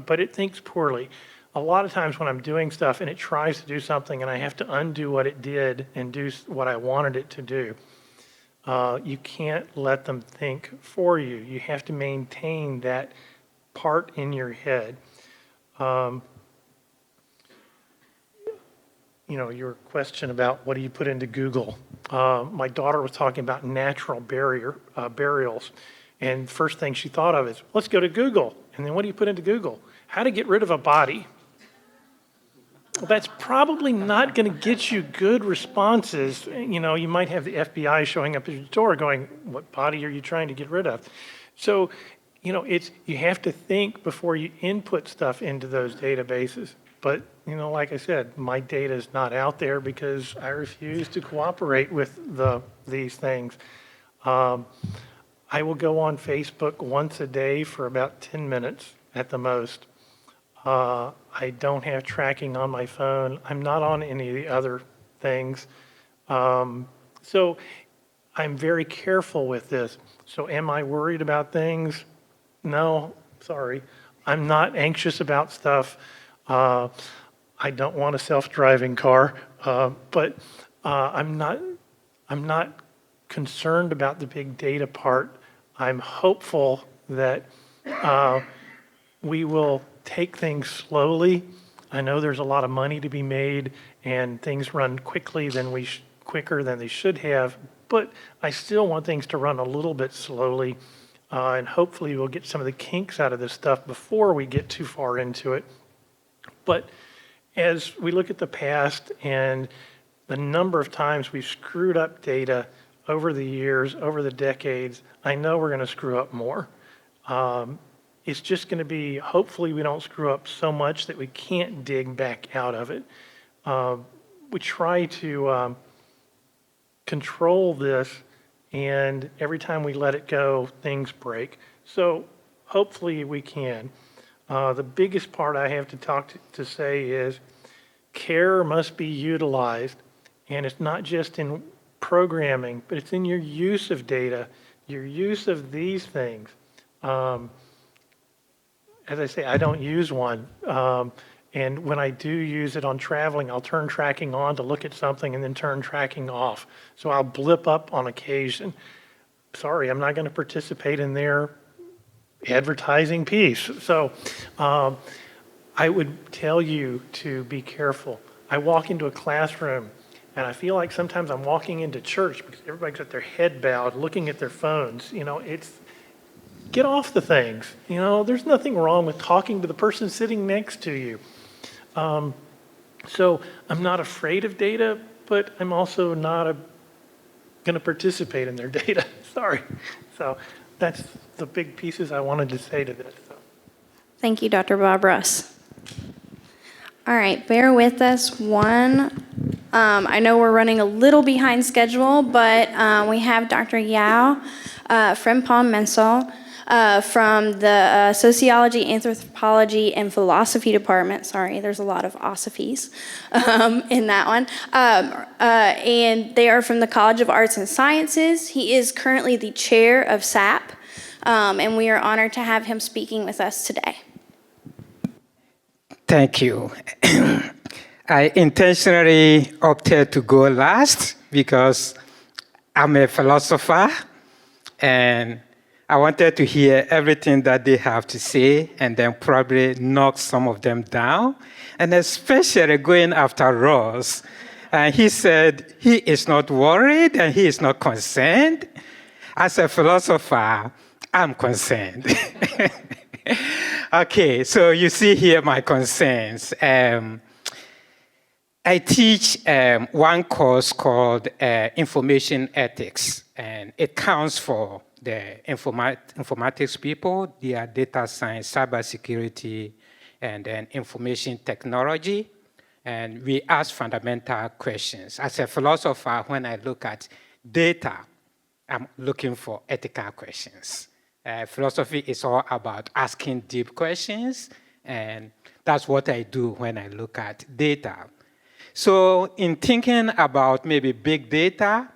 but it thinks poorly. A lot of times when I'm doing stuff and it tries to do something and I have to undo what it did and do what I wanted it to do, you can't let them think for you. You have to maintain that part in your head. Your question about what do you put into Google. My daughter was talking about natural burials. And first thing she thought of is, let's go to Google. And then what do you put into Google? How to get rid of a body. Well, that's probably not going to get you good responses. You know, you might have the FBI showing up at your door going, what body are you trying to get rid of? So, you know, you have to think before you input stuff into those databases. But, you know, like I said, my data is not out there because I refuse to cooperate with these things. I will go on Facebook once a day for about 10 minutes at the most. I don't have tracking on my phone. I'm not on any of the other things. So I'm very careful with this. So am I worried about things? No, sorry. I'm not anxious about stuff. I don't want a self-driving car, but I'm not concerned about the big data part. I'm hopeful that we will take things slowly. I know there's a lot of money to be made, and things run quicker than they should have. But I still want things to run a little bit slowly, and hopefully we'll get some of the kinks out of this stuff before we get too far into it. But as we look at the past and the number of times we've screwed up data over the years, over the decades, I know we're going to screw up more. It's just going to be, hopefully we don't screw up so much that we can't dig back out of it. We try to control this, and every time we let it go, things break. So hopefully we can. The biggest part I have to say is care must be utilized, and it's not just in programming, but it's in your use of data, your use of these things. As I say, I don't use one. And when I do use it on traveling, I'll turn tracking on to look at something and then turn tracking off. So I'll blip up on occasion. Sorry, I'm not going to participate in their advertising piece. So I would tell you to be careful. I walk into a classroom and I feel like sometimes I'm walking into church because everybody's got their head bowed, looking at their phones. You know, get off the things. You know, there's nothing wrong with talking to the person sitting next to you. So I'm not afraid of data, but I'm also not going to participate in their data. Sorry. So that's the big pieces I wanted to say to this. So. Thank you, Dr. Bob Russ. All right, bear with us one. I know we're running a little behind schedule, but we have Dr. Haile Frimpong-Mansoh from the Sociology, Anthropology, and Philosophy Department. Sorry, there's a lot of osophies in that one. And they are from the College of Arts and Sciences. He is currently the chair of SAP, and we are honored to have him speaking with us today. Thank you. I intentionally opted to go last because I'm a philosopher and I wanted to hear everything that they have to say and then probably knock some of them down, and especially going after Russ. And he said he is not worried and he is not concerned. As a philosopher, I'm concerned. Okay, so you see here my concerns. I teach one course called Information Ethics, and it counts for the informatics people, their data science, cybersecurity, and then information technology. And we ask fundamental questions. As a philosopher, when I look at data, I'm looking for ethical questions. Philosophy is all about asking deep questions, and that's what I do when I look at data. So in thinking about maybe big data,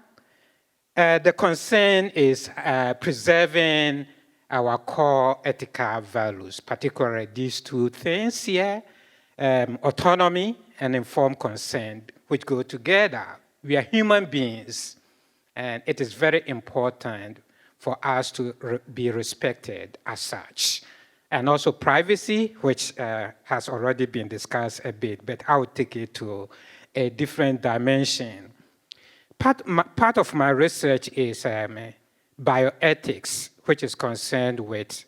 the concern is preserving our core ethical values, particularly these two things here, autonomy and informed consent, which go together. We are human beings, and it is very important for us to be respected as such. And also privacy, which has already been discussed a bit, but I would take it to a different dimension. Part of my research is bioethics, which is concerned with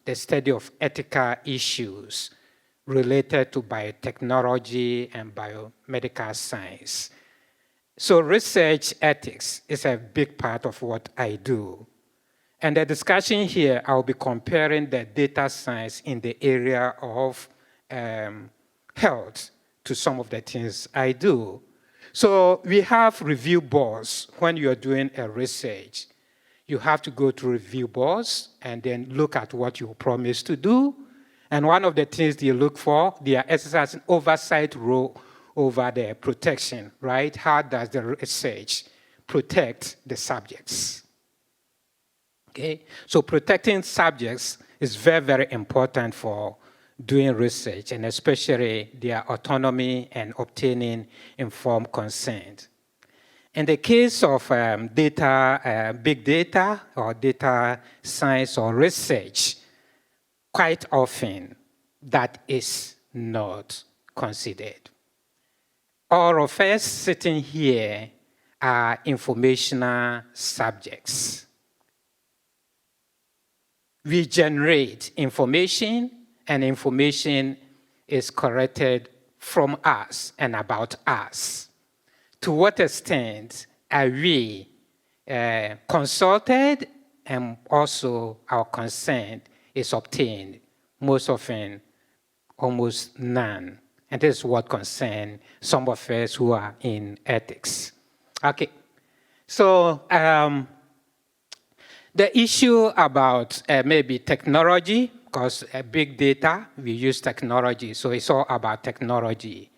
the study of ethical issues related to biotechnology and biomedical science. So research ethics is a big part of what I do. And the discussion here, I'll be comparing the data science in the area of health to some of the things I do. So we have review boards when you're doing a research. You have to go to review boards and then look at what you promised to do. And one of the things they look for, they are exercising oversight role over the protection, right? How does the research protect the subjects? Okay, so protecting subjects is very, very important for doing research, and especially their autonomy and obtaining informed consent. In the case of big data or data science or research, quite often that is not considered. All of us sitting here are informational subjects. We generate information, and information is collected from us and about us. To what extent are we consulted, and also our consent is obtained? Most often, almost none. And this is what concerns some of us who are in ethics. Okay, so the issue about maybe technology, because big data, we use technology, so it's all about technology.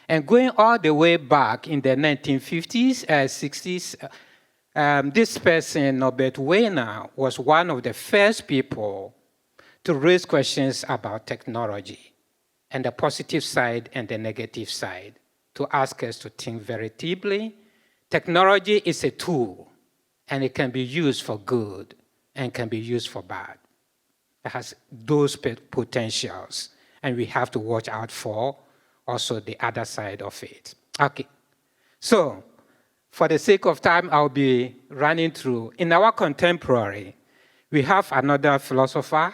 And going all the way back in the 1950s, 60s, this person, Norbert Wiener, was one of the first people to raise questions about technology and the positive side and the negative side, to ask us to think very deeply. Technology is a tool, and it can be used for good and can be used for bad. It has those potentials, and we have to watch out for also the other side of it. Okay, so for the sake of time, I'll be running through. In our contemporary, we have another philosopher,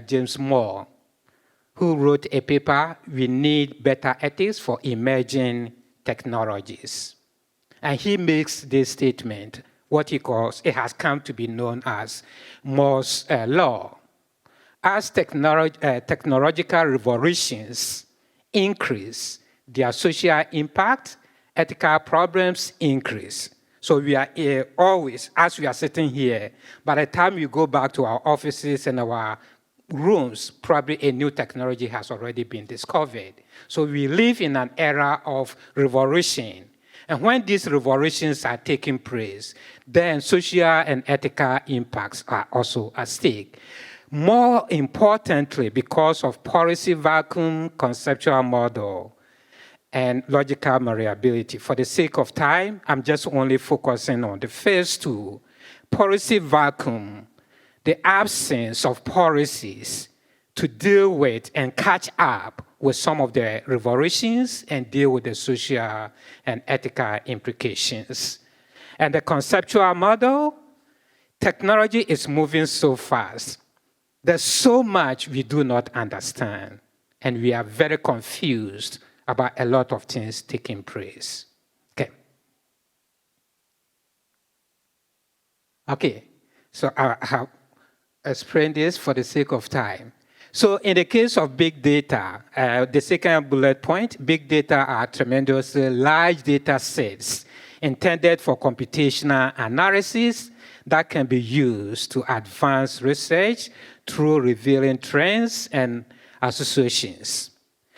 James Moore, who wrote a paper, "We Need Better Ethics for Emerging Technologies." And he makes this statement, what he calls, it has come to be known as Moore's law. As technological revolutions increase their social impact, ethical problems increase. So we are always, as we are sitting here, by the time we go back to our offices and our rooms, probably a new technology has already been discovered. So we live in an era of revolution. And when these revolutions are taking place, then social and ethical impacts are also at stake. More importantly, because of policy vacuum, conceptual model, and logical variability. For the sake of time, I'm just only focusing on the first two. Policy vacuum, the absence of policies to deal with and catch up with some of the revolutions and deal with the social and ethical implications. And the conceptual model, technology is moving so fast. There's so much we do not understand, and we are very confused about a lot of things taking place. Okay, so I have explained this for the sake of time. So in the case of big data, the second bullet point, big data are tremendously large data sets intended for computational analysis that can be used to advance research through revealing trends and associations.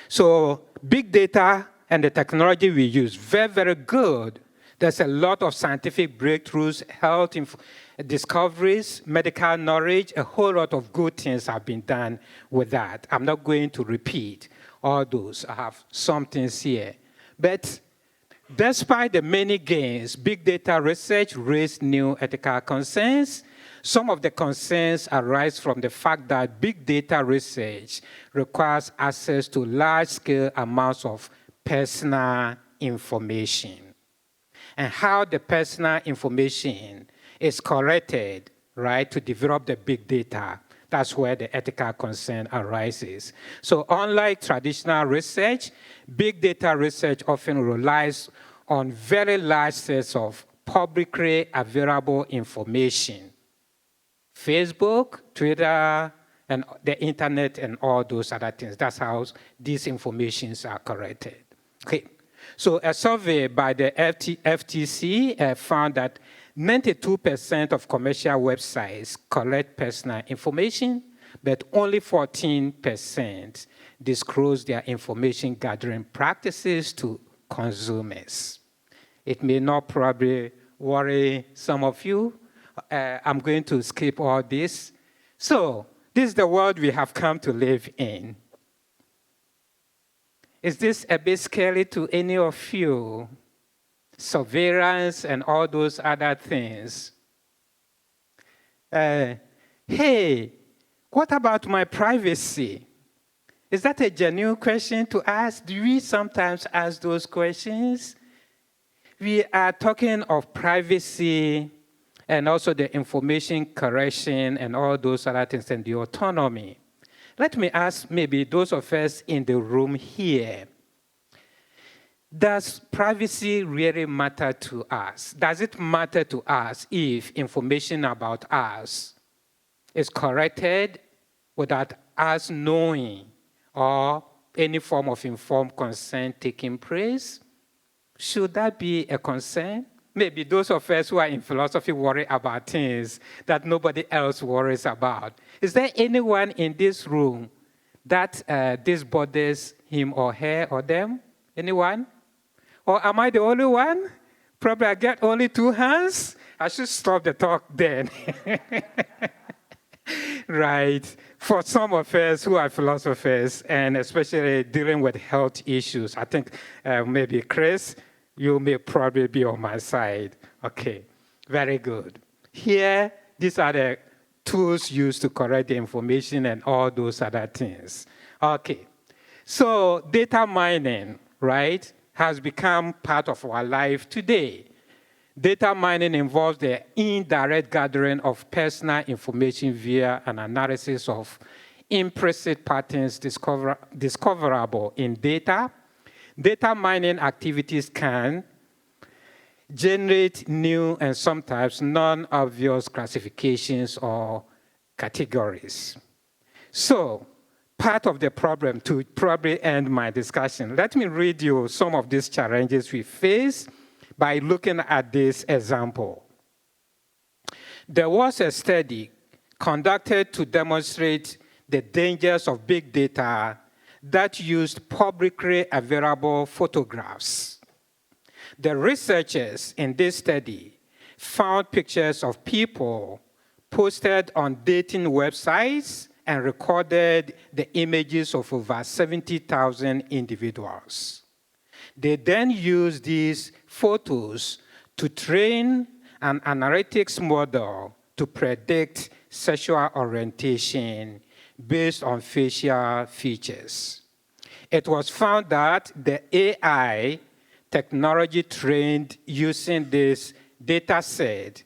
So big data and the technology we use, very, very good. There's a lot of scientific breakthroughs, health discoveries, medical knowledge, a whole lot of good things have been done with that. I'm not going to repeat all those. I have some things here. But despite the many gains, big data research raised new ethical concerns. Some of the concerns arise from the fact that big data research requires access to large-scale amounts of personal information. And how the personal information is collected, right, to develop the big data, That's where the ethical concern arises. So unlike traditional research, big data research often relies on very large sets of publicly available information. Facebook, Twitter, and the internet and all those other things. That's how these informations are collected. Okay. So a survey by the FTC found that 92% of commercial websites collect personal information, but only 14% disclose their information gathering practices to consumers. It may not probably worry some of you. I'm going to skip all this. So this is the world we have come to live in. Is this a bit scary to any of you? Surveillance and all those other things. Hey, what about my privacy? Is that a genuine question to ask? Do we sometimes ask those questions? We are talking of privacy and also the information correction and all those other things and the autonomy. Let me ask maybe those of us in the room here, does privacy really matter to us? Does it matter to us if information about us is corrected without us knowing or any form of informed consent taking place? Should that be a concern? Maybe those of us who are in philosophy worry about things that nobody else worries about. Is there anyone in this room that this bothers him or her or them? Anyone? Or am I the only one? Probably I get only 2 hands. I should stop the talk then. Right. For some of us who are philosophers, and especially dealing with health issues, I think maybe Chris, you may probably be on my side. Okay, very good. Here, these are the tools used to correct the information and all those other things. Okay, so data mining, right, has become part of our life today. Data mining involves the indirect gathering of personal information via an analysis of implicit patterns discoverable in data. Data mining activities can generate new and sometimes non-obvious classifications or categories. So, part of the problem, to probably end my discussion, let me read you some of these challenges we face by looking at this example. There was a study conducted to demonstrate the dangers of big data that used publicly available photographs. The researchers in this study found pictures of people posted on dating websites and recorded the images of over 70,000 individuals. They then used these photos to train an analytics model to predict sexual orientation based on facial features. It was found that the AI technology trained using this data set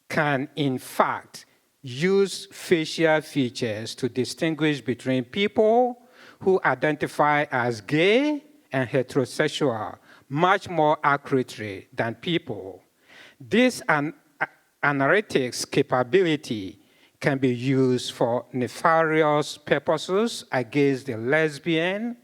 can, in fact, use facial features to distinguish between people who identify as gay and heterosexual much more accurately than people. This analytics capability can be used for nefarious purposes against the lesbian,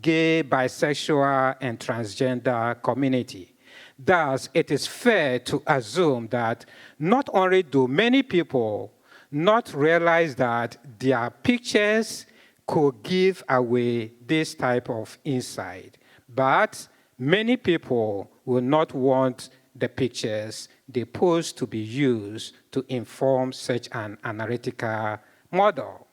gay, bisexual, and transgender community. Thus, it is fair to assume that not only do many people not realize that their pictures could give away this type of insight, but many people will not want the pictures they post to be used to inform such an analytical model.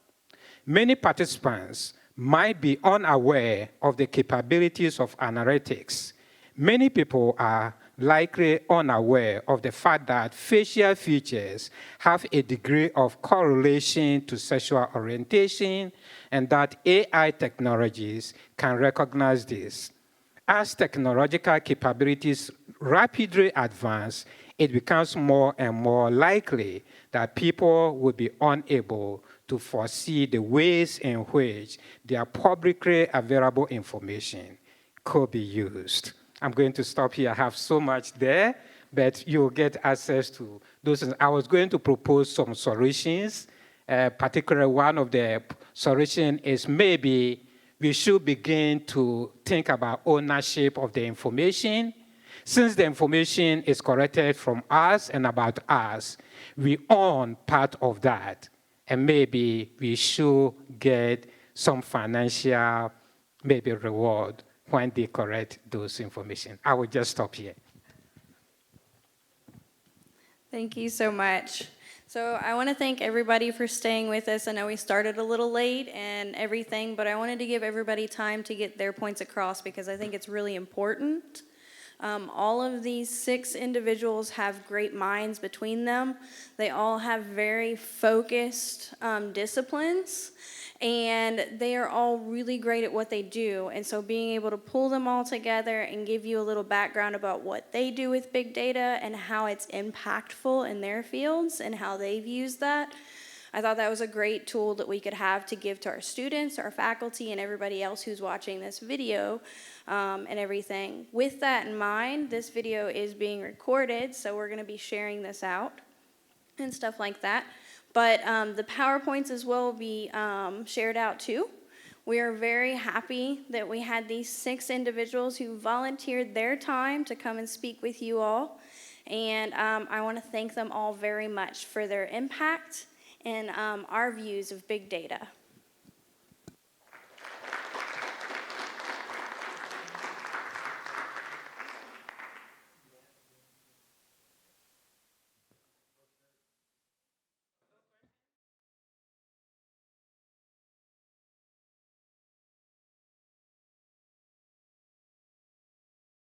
Many participants might be unaware of the capabilities of analytics. Many people are likely unaware of the fact that facial features have a degree of correlation to sexual orientation and that AI technologies can recognize this. As technological capabilities rapidly advance, it becomes more and more likely that people will be unable to foresee the ways in which their publicly available information could be used. I'm going to stop here. I have so much there, but you'll get access to those. I was going to propose some solutions. Particularly, one of the solutions is maybe we should begin to think about ownership of the information. Since the information is collected from us and about us, we own part of that. And maybe we should get some financial, maybe reward when they collect those information. I will just stop here. Thank you so much. So I want to thank everybody for staying with us. I know we started a little late and everything, but I wanted to give everybody time to get their points across because I think it's really important. All of these 6 individuals have great minds between them. They all have very focused disciplines, and they are all really great at what they do. And so being able to pull them all together and give you a little background about what they do with big data and how it's impactful in their fields and how they've used that, I thought that was a great tool that we could have to give to our students, our faculty, and everybody else who's watching this video and everything. With that in mind, this video is being recorded, so we're going to be sharing this out and stuff like that. But the PowerPoints as well will be shared out too. We are very happy that we had these 6 individuals who volunteered their time to come and speak with you all. And I want to thank them all very much for their impact and our views of big data.